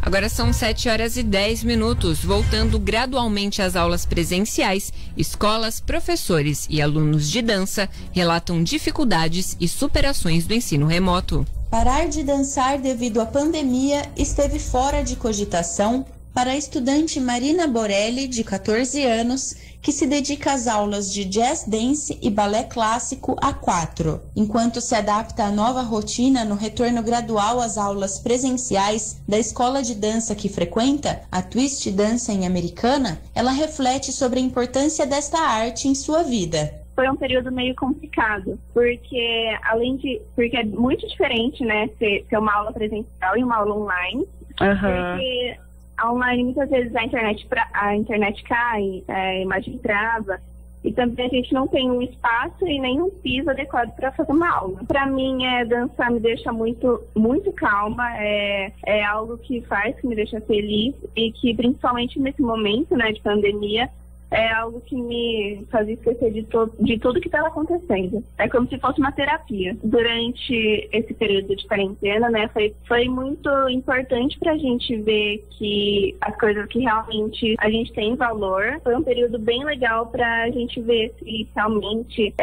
Agora são 7 horas e 10 minutos. Voltando gradualmente às aulas presenciais, escolas, professores e alunos de dança relatam dificuldades e superações do ensino remoto. Parar de dançar devido à pandemia esteve fora de cogitação para a estudante Marina Borelli, de 14 anos, que se dedica às aulas de jazz dance e balé clássico A4. Enquanto se adapta à nova rotina no retorno gradual às aulas presenciais da escola de dança que frequenta, a Twist Dança em Americana, ela reflete sobre a importância desta arte em sua vida. Foi um período meio complicado, porque porque é muito diferente, né, ter uma aula presencial e uma aula online. Porque online muitas vezes a internet cai, a imagem trava, e também a gente não tem um espaço e nem um piso adequado para fazer uma aula. Para mim, dançar me deixa muito, muito calma, é algo que me deixa feliz, e que principalmente nesse momento, né, de pandemia, é algo que me fazia esquecer de tudo que estava acontecendo. É como se fosse uma terapia. Durante esse período de quarentena, né, foi muito importante para a gente ver que as coisas que realmente a gente tem valor. Foi um período bem legal para a gente ver se realmente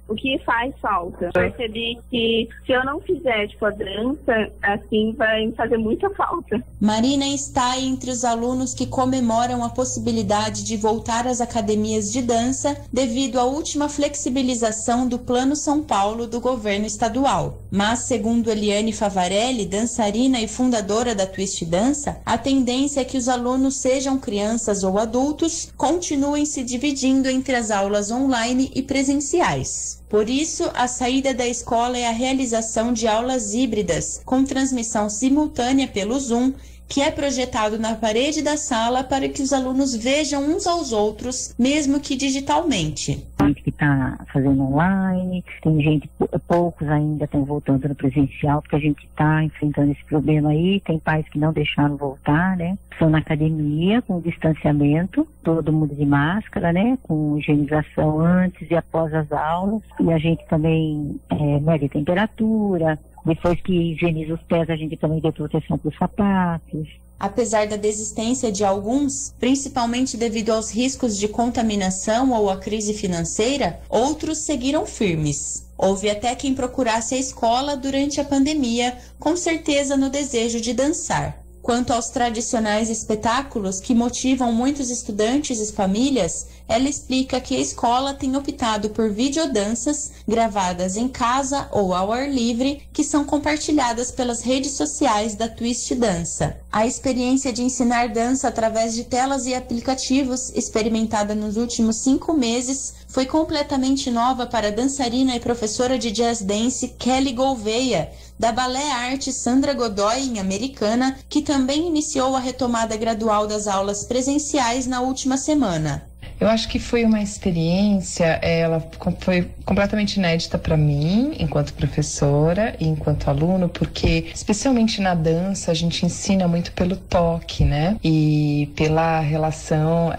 o que faz falta. Percebi que se eu não fizer a dança, assim, vai me fazer muita falta. Marina está entre os alunos que comemoram a possibilidade de voltar às academias de dança devido à última flexibilização do Plano São Paulo do governo estadual. Mas, segundo Eliane Favarelli, dançarina e fundadora da Twist Dança, a tendência é que os alunos, sejam crianças ou adultos, continuem se dividindo entre as aulas online e presenciais. Por isso, a saída da escola é a realização de aulas híbridas, com transmissão simultânea pelo Zoom, que é projetado na parede da sala para que os alunos vejam uns aos outros, mesmo que digitalmente. Tem gente que está fazendo online, tem gente, poucos ainda estão voltando no presencial, porque a gente está enfrentando esse problema aí, tem pais que não deixaram voltar, né? Estão na academia, com distanciamento, todo mundo de máscara, né? Com higienização antes e após as aulas, e a gente também mede a temperatura. Depois que higieniza os pés, a gente também deu proteção para os sapatos. Apesar da desistência de alguns, principalmente devido aos riscos de contaminação ou à crise financeira, outros seguiram firmes. Houve até quem procurasse a escola durante a pandemia, com certeza no desejo de dançar. Quanto aos tradicionais espetáculos que motivam muitos estudantes e famílias, ela explica que a escola tem optado por videodanças gravadas em casa ou ao ar livre, que são compartilhadas pelas redes sociais da Twist Dança. A experiência de ensinar dança através de telas e aplicativos, experimentada nos últimos 5 meses, foi completamente nova para a dançarina e professora de jazz dance Kelly Gouveia, da Balé Arte Sandra Godoy, em Americana, que também iniciou a retomada gradual das aulas presenciais na última semana. Eu acho que foi uma experiência, ela foi completamente inédita para mim, enquanto professora e enquanto aluno, porque especialmente na dança a gente ensina muito pelo toque, né? E pela relação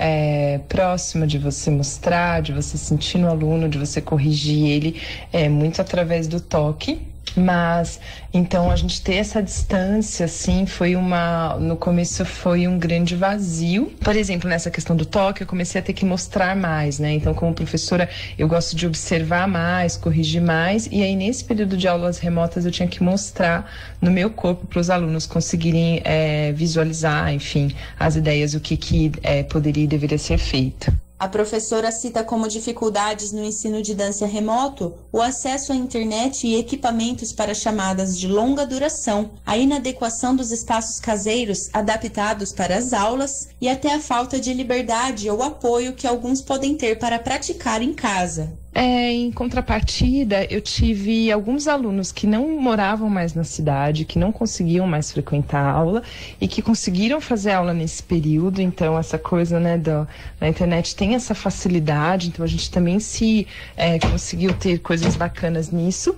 próxima de você mostrar, de você sentir no aluno, de você corrigir ele, muito através do toque. Mas, então, a gente ter essa distância, assim, no começo foi um grande vazio. Por exemplo, nessa questão do toque, eu comecei a ter que mostrar mais, né? Então, como professora, eu gosto de observar mais, corrigir mais. E aí, nesse período de aulas remotas, eu tinha que mostrar no meu corpo para os alunos conseguirem visualizar, enfim, as ideias, o que poderia e deveria ser feito. A professora cita como dificuldades no ensino de dança remoto o acesso à internet e equipamentos para chamadas de longa duração, a inadequação dos espaços caseiros adaptados para as aulas e até a falta de liberdade ou apoio que alguns podem ter para praticar em casa. Em contrapartida, eu tive alguns alunos que não moravam mais na cidade, que não conseguiam mais frequentar a aula e que conseguiram fazer aula nesse período. Então, essa coisa, né, da internet tem essa facilidade, então a gente também conseguiu ter coisas bacanas nisso.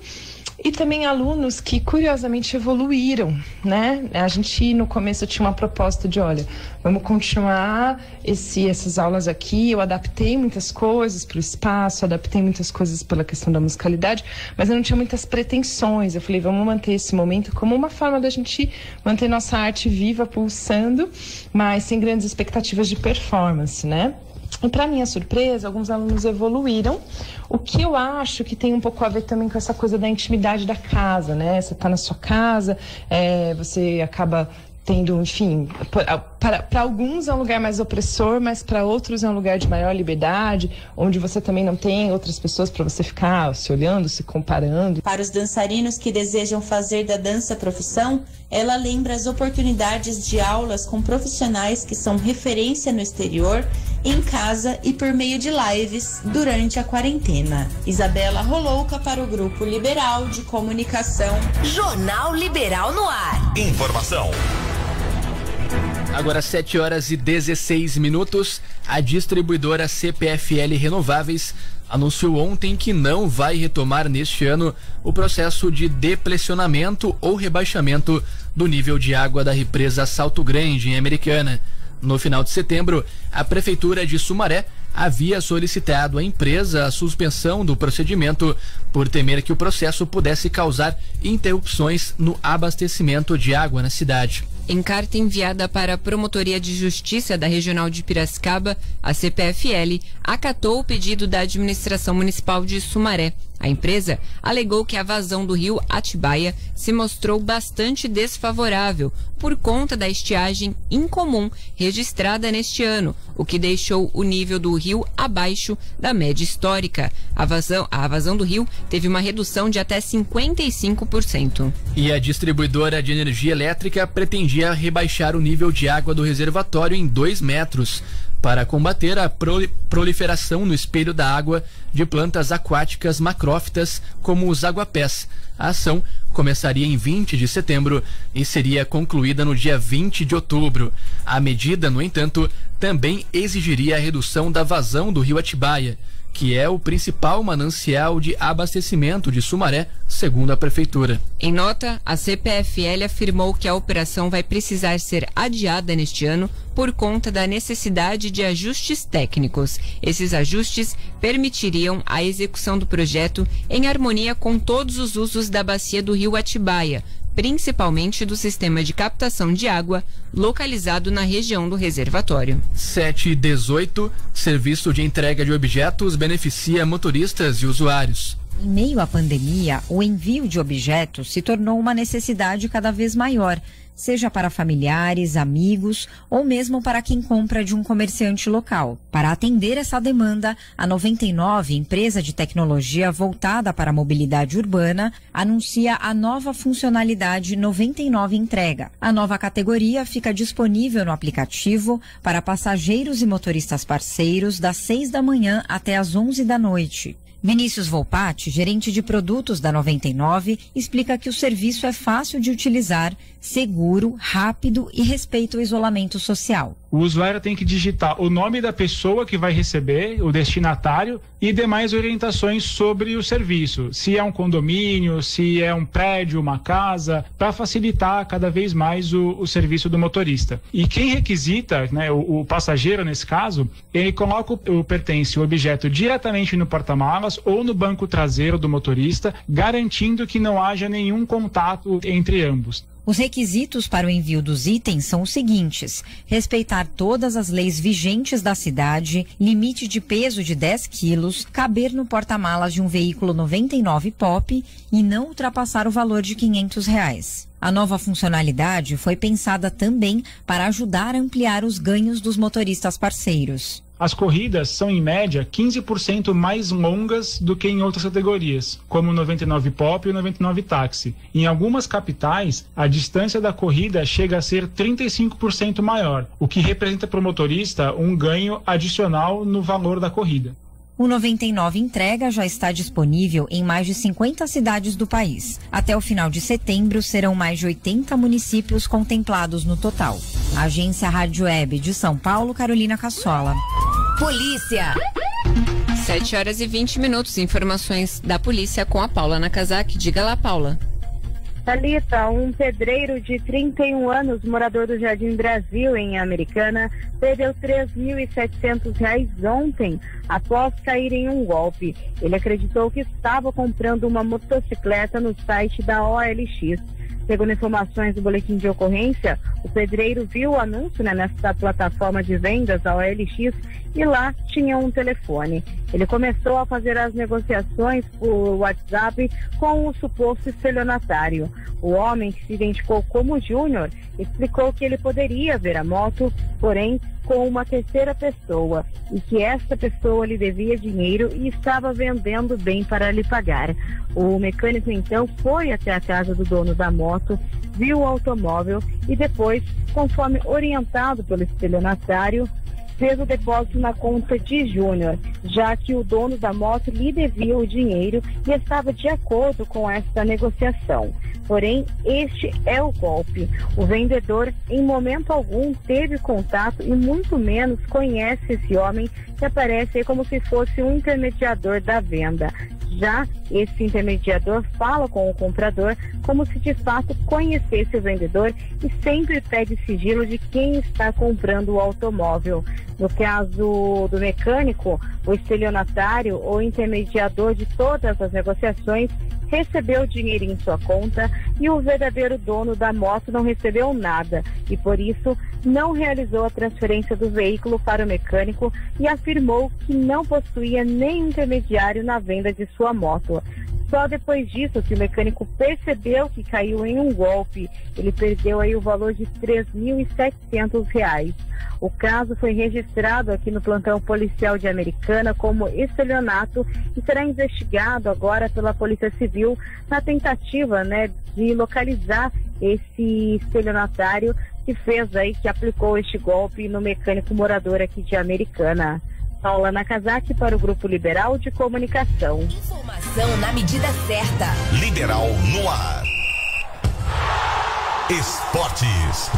E também alunos que, curiosamente, evoluíram, né? A gente, no começo, tinha uma proposta de, olha, vamos continuar essas aulas aqui. Eu adaptei muitas coisas para o espaço, adaptei muitas coisas pela questão da musicalidade, mas eu não tinha muitas pretensões. Eu falei, vamos manter esse momento como uma forma da gente manter nossa arte viva, pulsando, mas sem grandes expectativas de performance, né? E para minha surpresa, alguns alunos evoluíram, o que eu acho que tem um pouco a ver também com essa coisa da intimidade da casa, né? Você está na sua casa, você acaba tendo, enfim, para alguns é um lugar mais opressor, mas para outros é um lugar de maior liberdade, onde você também não tem outras pessoas para você ficar se olhando, se comparando. Para os dançarinos que desejam fazer da dança profissão, ela lembra as oportunidades de aulas com profissionais que são referência no exterior, em casa e por meio de lives durante a quarentena. Isabela Rolouca para o Grupo Liberal de Comunicação. Jornal Liberal no ar. Informação. Agora 7h16, a distribuidora CPFL Renováveis anunciou ontem que não vai retomar neste ano o processo de deplecionamento ou rebaixamento do nível de água da represa Salto Grande, em Americana. No final de setembro, a Prefeitura de Sumaré havia solicitado à empresa a suspensão do procedimento por temer que o processo pudesse causar interrupções no abastecimento de água na cidade. Em carta enviada para a Promotoria de Justiça da Regional de Piracicaba, a CPFL acatou o pedido da Administração Municipal de Sumaré. A empresa alegou que a vazão do rio Atibaia se mostrou bastante desfavorável por conta da estiagem incomum registrada neste ano, o que deixou o nível do rio abaixo da média histórica. A vazão do rio teve uma redução de até 55%. E a distribuidora de energia elétrica pretendia rebaixar o nível de água do reservatório em 2 metros para combater a proliferação no espelho da água de plantas aquáticas macrófitas como os aguapés. A ação começaria em 20 de setembro e seria concluída no dia 20 de outubro. A medida, no entanto, também exigiria a redução da vazão do rio Atibaia, que é o principal manancial de abastecimento de Sumaré, segundo a Prefeitura. Em nota, a CPFL afirmou que a operação vai precisar ser adiada neste ano por conta da necessidade de ajustes técnicos. Esses ajustes permitiriam a execução do projeto em harmonia com todos os usos da bacia do rio Atibaia, principalmente do sistema de captação de água localizado na região do reservatório. 7h18, serviço de entrega de objetos beneficia motoristas e usuários. Em meio à pandemia, o envio de objetos se tornou uma necessidade cada vez maior, seja para familiares, amigos ou mesmo para quem compra de um comerciante local. Para atender essa demanda, a 99, empresa de tecnologia voltada para a mobilidade urbana, anuncia a nova funcionalidade 99 Entrega. A nova categoria fica disponível no aplicativo para passageiros e motoristas parceiros das 6 da manhã até as 11 da noite. Vinícius Volpatti, gerente de produtos da 99, explica que o serviço é fácil de utilizar, seguro, rápido e respeita o isolamento social. O usuário tem que digitar o nome da pessoa que vai receber, o destinatário, e demais orientações sobre o serviço. Se é um condomínio, se é um prédio, uma casa, para facilitar cada vez mais o serviço do motorista. E quem requisita, né, o passageiro nesse caso, ele coloca o pertence, o objeto diretamente no porta-malas ou no banco traseiro do motorista, garantindo que não haja nenhum contato entre ambos. Os requisitos para o envio dos itens são os seguintes: respeitar todas as leis vigentes da cidade, limite de peso de 10 quilos, caber no porta-malas de um veículo 99 Pop e não ultrapassar o valor de R$500. A nova funcionalidade foi pensada também para ajudar a ampliar os ganhos dos motoristas parceiros. As corridas são, em média, 15% mais longas do que em outras categorias, como o 99 Pop e o 99 Táxi. Em algumas capitais, a distância da corrida chega a ser 35% maior, o que representa para o motorista um ganho adicional no valor da corrida. O 99 Entrega já está disponível em mais de 50 cidades do país. Até o final de setembro, serão mais de 80 municípios contemplados no total. Agência Rádio Web de São Paulo, Carolina Cassola. Polícia. 7h20. Informações da polícia com a Paula Nakazaki. Diga lá, Paula. Thalita, um pedreiro de 31 anos, morador do Jardim Brasil, em Americana, perdeu R$3.700 ontem após cair em um golpe. Ele acreditou que estava comprando uma motocicleta no site da OLX. Segundo informações do boletim de ocorrência, o pedreiro viu o anúncio nessa plataforma de vendas, a OLX, e lá tinha um telefone. Ele começou a fazer as negociações por WhatsApp com o suposto estelionatário. O homem, que se identificou como Júnior, explicou que ele poderia ver a moto, porém com uma terceira pessoa, e que esta pessoa lhe devia dinheiro e estava vendendo bem para lhe pagar. O mecânico então foi até a casa do dono da moto, viu o automóvel e depois, conforme orientado pelo estelionatário, fez o depósito na conta de Júnior, já que o dono da moto lhe devia o dinheiro e estava de acordo com essa negociação. Porém, este é o golpe. O vendedor, em momento algum, teve contato e muito menos conhece esse homem, que aparece aí como se fosse um intermediador da venda. Já esse intermediador fala com o comprador como se de fato conhecesse o vendedor e sempre pede sigilo de quem está comprando o automóvel. No caso do mecânico, o estelionatário ou intermediador de todas as negociações recebeu o dinheiro em sua conta e o verdadeiro dono da moto não recebeu nada e, por isso, não realizou a transferência do veículo para o mecânico e afirmou que não possuía nem intermediário na venda de sua moto. Só depois disso que o mecânico percebeu que caiu em um golpe. Ele perdeu aí o valor de R$3.700. O caso foi registrado aqui no plantão policial de Americana como estelionato e será investigado agora pela Polícia Civil na tentativa, de localizar esse estelionatário que fez aí, que aplicou este golpe no mecânico morador aqui de Americana. Paula Nakazaki para o Grupo Liberal de Comunicação. Informação na medida certa. Liberal no ar. Esportes.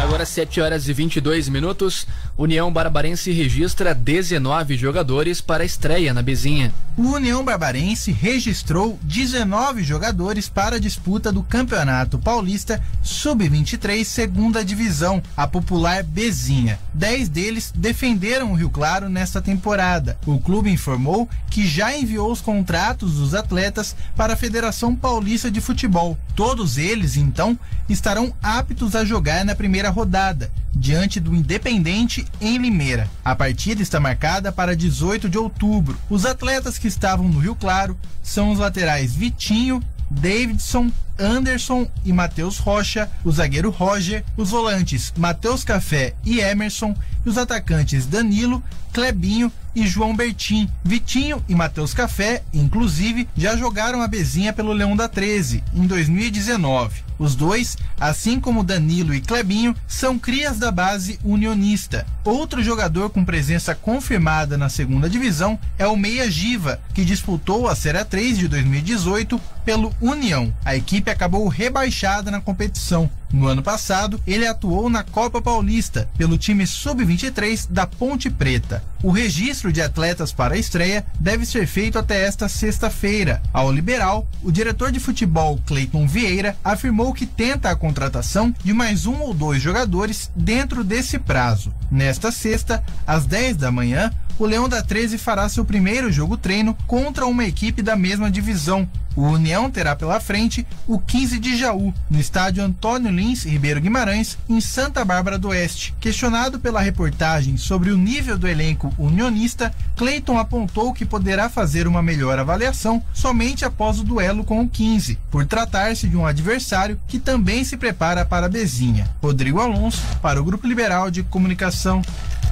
Agora 7h22. União Barbarense registra 19 jogadores para a estreia na Bezinha. O União Barbarense registrou 19 jogadores para a disputa do Campeonato Paulista Sub-23 Segunda Divisão, a popular Bezinha. 10 deles defenderam o Rio Claro nesta temporada. O clube informou que já enviou os contratos dos atletas para a Federação Paulista de Futebol. Todos eles, então, estarão aptos a jogar na primeira rodada, diante do Independente em Limeira. A partida está marcada para 18 de outubro. Os atletas que estavam no Rio Claro são os laterais Vitinho, Davidson, Anderson e Matheus Rocha, o zagueiro Roger, os volantes Matheus Café e Emerson e os atacantes Danilo, Clebinho e João Bertin. Vitinho e Matheus Café, inclusive, já jogaram a Bezinha pelo Leão da 13 em 2019. Os dois, assim como Danilo e Clebinho, são crias da base unionista. Outro jogador com presença confirmada na segunda divisão é o Meia Giva, que disputou a Série 3 de 2018 pelo União. A equipe acabou rebaixada na competição. No ano passado, ele atuou na Copa Paulista pelo time Sub-23 da Ponte Preta. O registro de atletas para a estreia deve ser feito até esta sexta-feira. Ao liberal, o diretor de futebol Cleiton Vieira afirmou que tenta a contratação de mais 1 ou 2 jogadores dentro desse prazo. Nesta sexta, às 10 da manhã, o Leão da 13 fará seu primeiro jogo-treino contra uma equipe da mesma divisão. O União terá pela frente o 15 de Jaú, no estádio Antônio Lins Ribeiro Guimarães, em Santa Bárbara do Oeste. Questionado pela reportagem sobre o nível do elenco unionista, Cleiton apontou que poderá fazer uma melhor avaliação somente após o duelo com o 15, por tratar-se de um adversário que também se prepara para a Bezinha. Rodrigo Alonso, para o Grupo Liberal de Comunicação.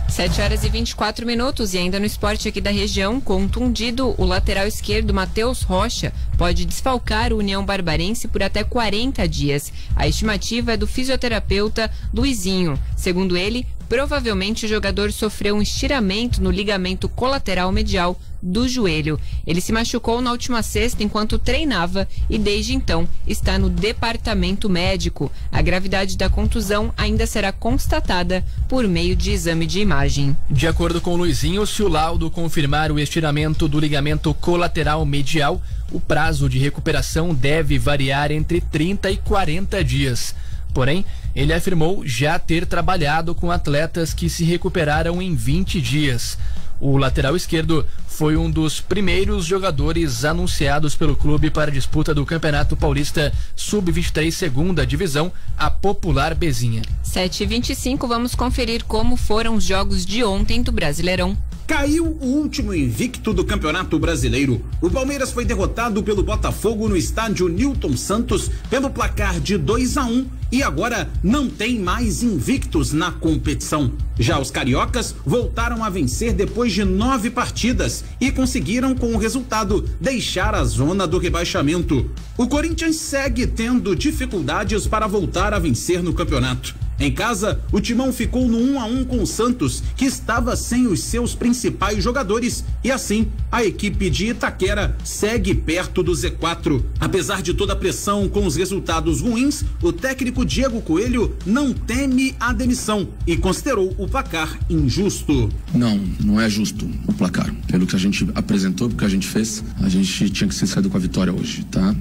7h24 e ainda no esporte aqui da região, contundido, o lateral esquerdo Matheus Rocha pode desfalcar o União Barbarense por até 40 dias. A estimativa é do fisioterapeuta Luizinho. Segundo ele, provavelmente o jogador sofreu um estiramento no ligamento colateral medial do joelho. Ele se machucou na última sexta enquanto treinava e desde então está no departamento médico. A gravidade da contusão ainda será constatada por meio de exame de imagem. De acordo com o Luizinho, se o laudo confirmar o estiramento do ligamento colateral medial, o prazo de recuperação deve variar entre 30 e 40 dias. Porém, ele afirmou já ter trabalhado com atletas que se recuperaram em 20 dias. O lateral esquerdo foi um dos primeiros jogadores anunciados pelo clube para a disputa do Campeonato Paulista Sub-23 segunda divisão, a Popular Bezinha. 7h25, vamos conferir como foram os jogos de ontem do Brasileirão. Caiu o último invicto do Campeonato Brasileiro. O Palmeiras foi derrotado pelo Botafogo no estádio Newton Santos pelo placar de 2-1 e agora não tem mais invictos na competição. Já os cariocas voltaram a vencer depois de 9 partidas e conseguiram, com o resultado, deixar a zona do rebaixamento. O Corinthians segue tendo dificuldades para voltar a vencer no campeonato. Em casa, o Timão ficou no 1-1 com o Santos, que estava sem os seus principais jogadores, e assim, a equipe de Itaquera segue perto do Z4. Apesar de toda a pressão com os resultados ruins, o técnico Diego Coelho não teme a demissão e considerou o placar injusto. Não é justo o placar. Pelo que a gente apresentou, pelo que a gente fez, a gente tinha que ser saído com a vitória hoje, tá?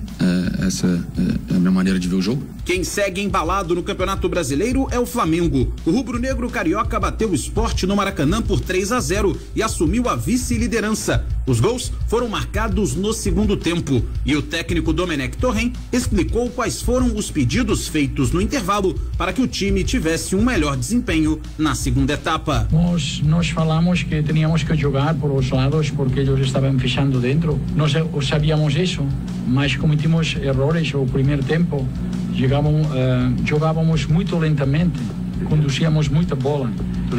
Essa é a minha maneira de ver o jogo. Quem segue embalado no Campeonato Brasileiro é o Flamengo. O rubro-negro carioca bateu o Sport no Maracanã por 3-0 e assumiu a vice-liderança. Os gols foram marcados no segundo tempo e o técnico Domenech Torren explicou quais foram os pedidos feitos no intervalo para que o time tivesse um melhor desempenho na segunda etapa. Nós falamos que teníamos que jogar por os lados porque eles estavam fechando dentro. Nós sabíamos isso, mas cometimos errores o primeiro tempo. Jogávamos muito lentamente, conduzíamos muita bola,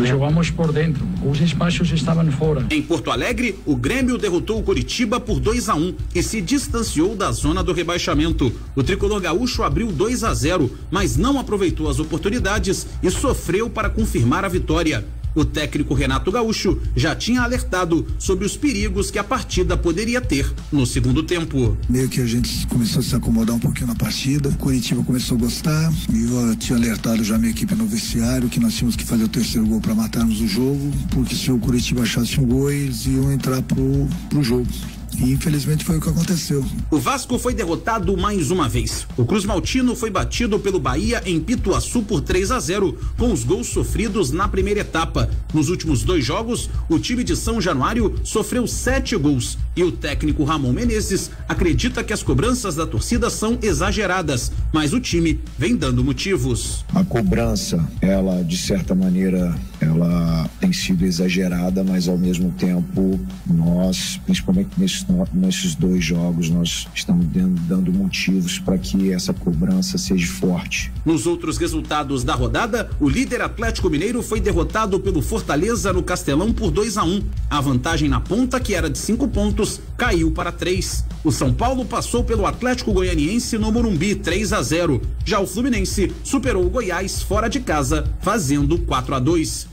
jogávamos por dentro, os espaços estavam fora. Em Porto Alegre, o Grêmio derrotou o Coritiba por 2-1 e se distanciou da zona do rebaixamento. O tricolor gaúcho abriu 2-0, mas não aproveitou as oportunidades e sofreu para confirmar a vitória. O técnico Renato Gaúcho já tinha alertado sobre os perigos que a partida poderia ter no segundo tempo. Meio que a gente começou a se acomodar um pouquinho na partida, o Coritiba começou a gostar e eu tinha alertado já a minha equipe no vestiário que nós tínhamos que fazer o terceiro gol para matarmos o jogo, porque se o Coritiba achasse um gol, eles iam entrar pro jogo. E infelizmente foi o que aconteceu. O Vasco foi derrotado mais uma vez. O Cruz Maltino foi batido pelo Bahia em Pituaçu por 3-0, com os gols sofridos na primeira etapa. Nos últimos 2 jogos, o time de São Januário sofreu 7 gols e o técnico Ramon Menezes acredita que as cobranças da torcida são exageradas, mas o time vem dando motivos. A cobrança, ela de certa maneira, ela tem sido exagerada, mas ao mesmo tempo nós nós, principalmente nesses 2 jogos, nós estamos dando motivos para que essa cobrança seja forte. Nos outros resultados da rodada, o líder Atlético Mineiro foi derrotado pelo Fortaleza no Castelão por 2-1. A vantagem na ponta, que era de 5 pontos, caiu para 3. O São Paulo passou pelo Atlético Goianiense no Morumbi 3-0. Já o Fluminense superou o Goiás fora de casa, fazendo 4-2.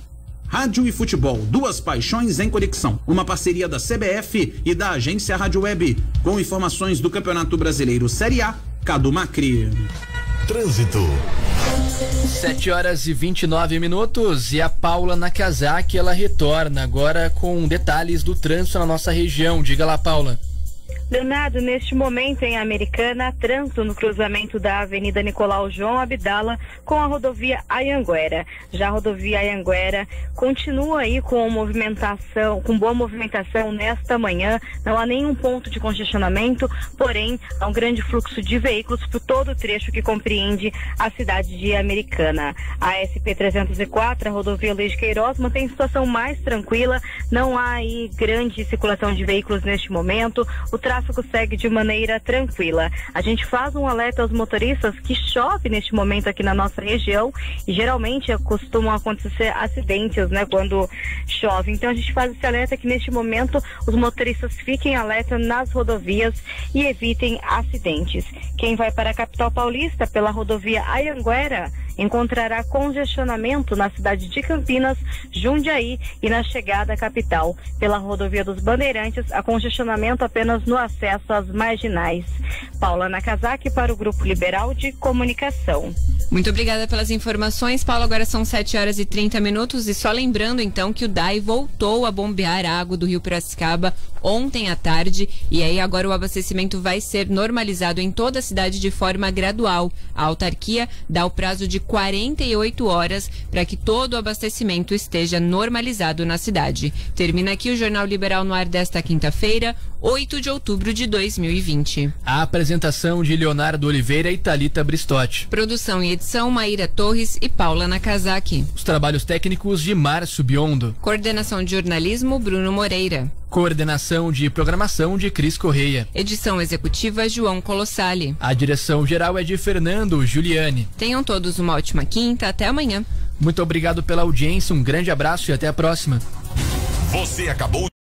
Rádio e futebol, 2 paixões em conexão. Uma parceria da CBF e da agência Rádio Web. Com informações do Campeonato Brasileiro Série A, Cadu Macri. Trânsito. 7h29 e a Paula Nakazaki, ela retorna agora com detalhes do trânsito na nossa região. Diga lá, Paula. Leonardo, neste momento em Americana, trânsito no cruzamento da Avenida Nicolau João Abdala com a rodovia Anhanguera. Já a rodovia Anhanguera continua aí com boa movimentação nesta manhã. Não há nenhum ponto de congestionamento, porém há um grande fluxo de veículos por todo o trecho que compreende a cidade de Americana. A SP-304, a rodovia Luiz de Queiroz, mantém situação mais tranquila. Não há aí grande circulação de veículos neste momento. O tráfego segue de maneira tranquila. A gente faz um alerta aos motoristas que chove neste momento aqui na nossa região e geralmente costumam acontecer acidentes, né, quando chove. Então a gente faz esse alerta que neste momento os motoristas fiquem alerta nas rodovias e evitem acidentes. Quem vai para a capital paulista pela rodovia Anhanguera encontrará congestionamento na cidade de Campinas, Jundiaí e na chegada à capital. Pela rodovia dos Bandeirantes, há congestionamento apenas no acesso às marginais. Paula Nakazaki para o Grupo Liberal de Comunicação. Muito obrigada pelas informações, Paulo. Agora são 7h30 e só lembrando então que o DAI voltou a bombear a água do Rio Piracicaba ontem à tarde e aí agora o abastecimento vai ser normalizado em toda a cidade de forma gradual. A autarquia dá o prazo de 48 horas para que todo o abastecimento esteja normalizado na cidade. Termina aqui o Jornal Liberal no ar desta quinta-feira, 8 de outubro de 2020. A apresentação de Leonardo Oliveira e Thalita Bristotti. Produção e edição Maíra Torres e Paula Nakazaki. Os trabalhos técnicos de Márcio Biondo. Coordenação de jornalismo Bruno Moreira. Coordenação de programação de Cris Correia. Edição executiva João Colossali. A direção geral é de Fernando Giuliani. Tenham todos uma ótima quinta. Até amanhã. Muito obrigado pela audiência, um grande abraço e até a próxima. Você acabou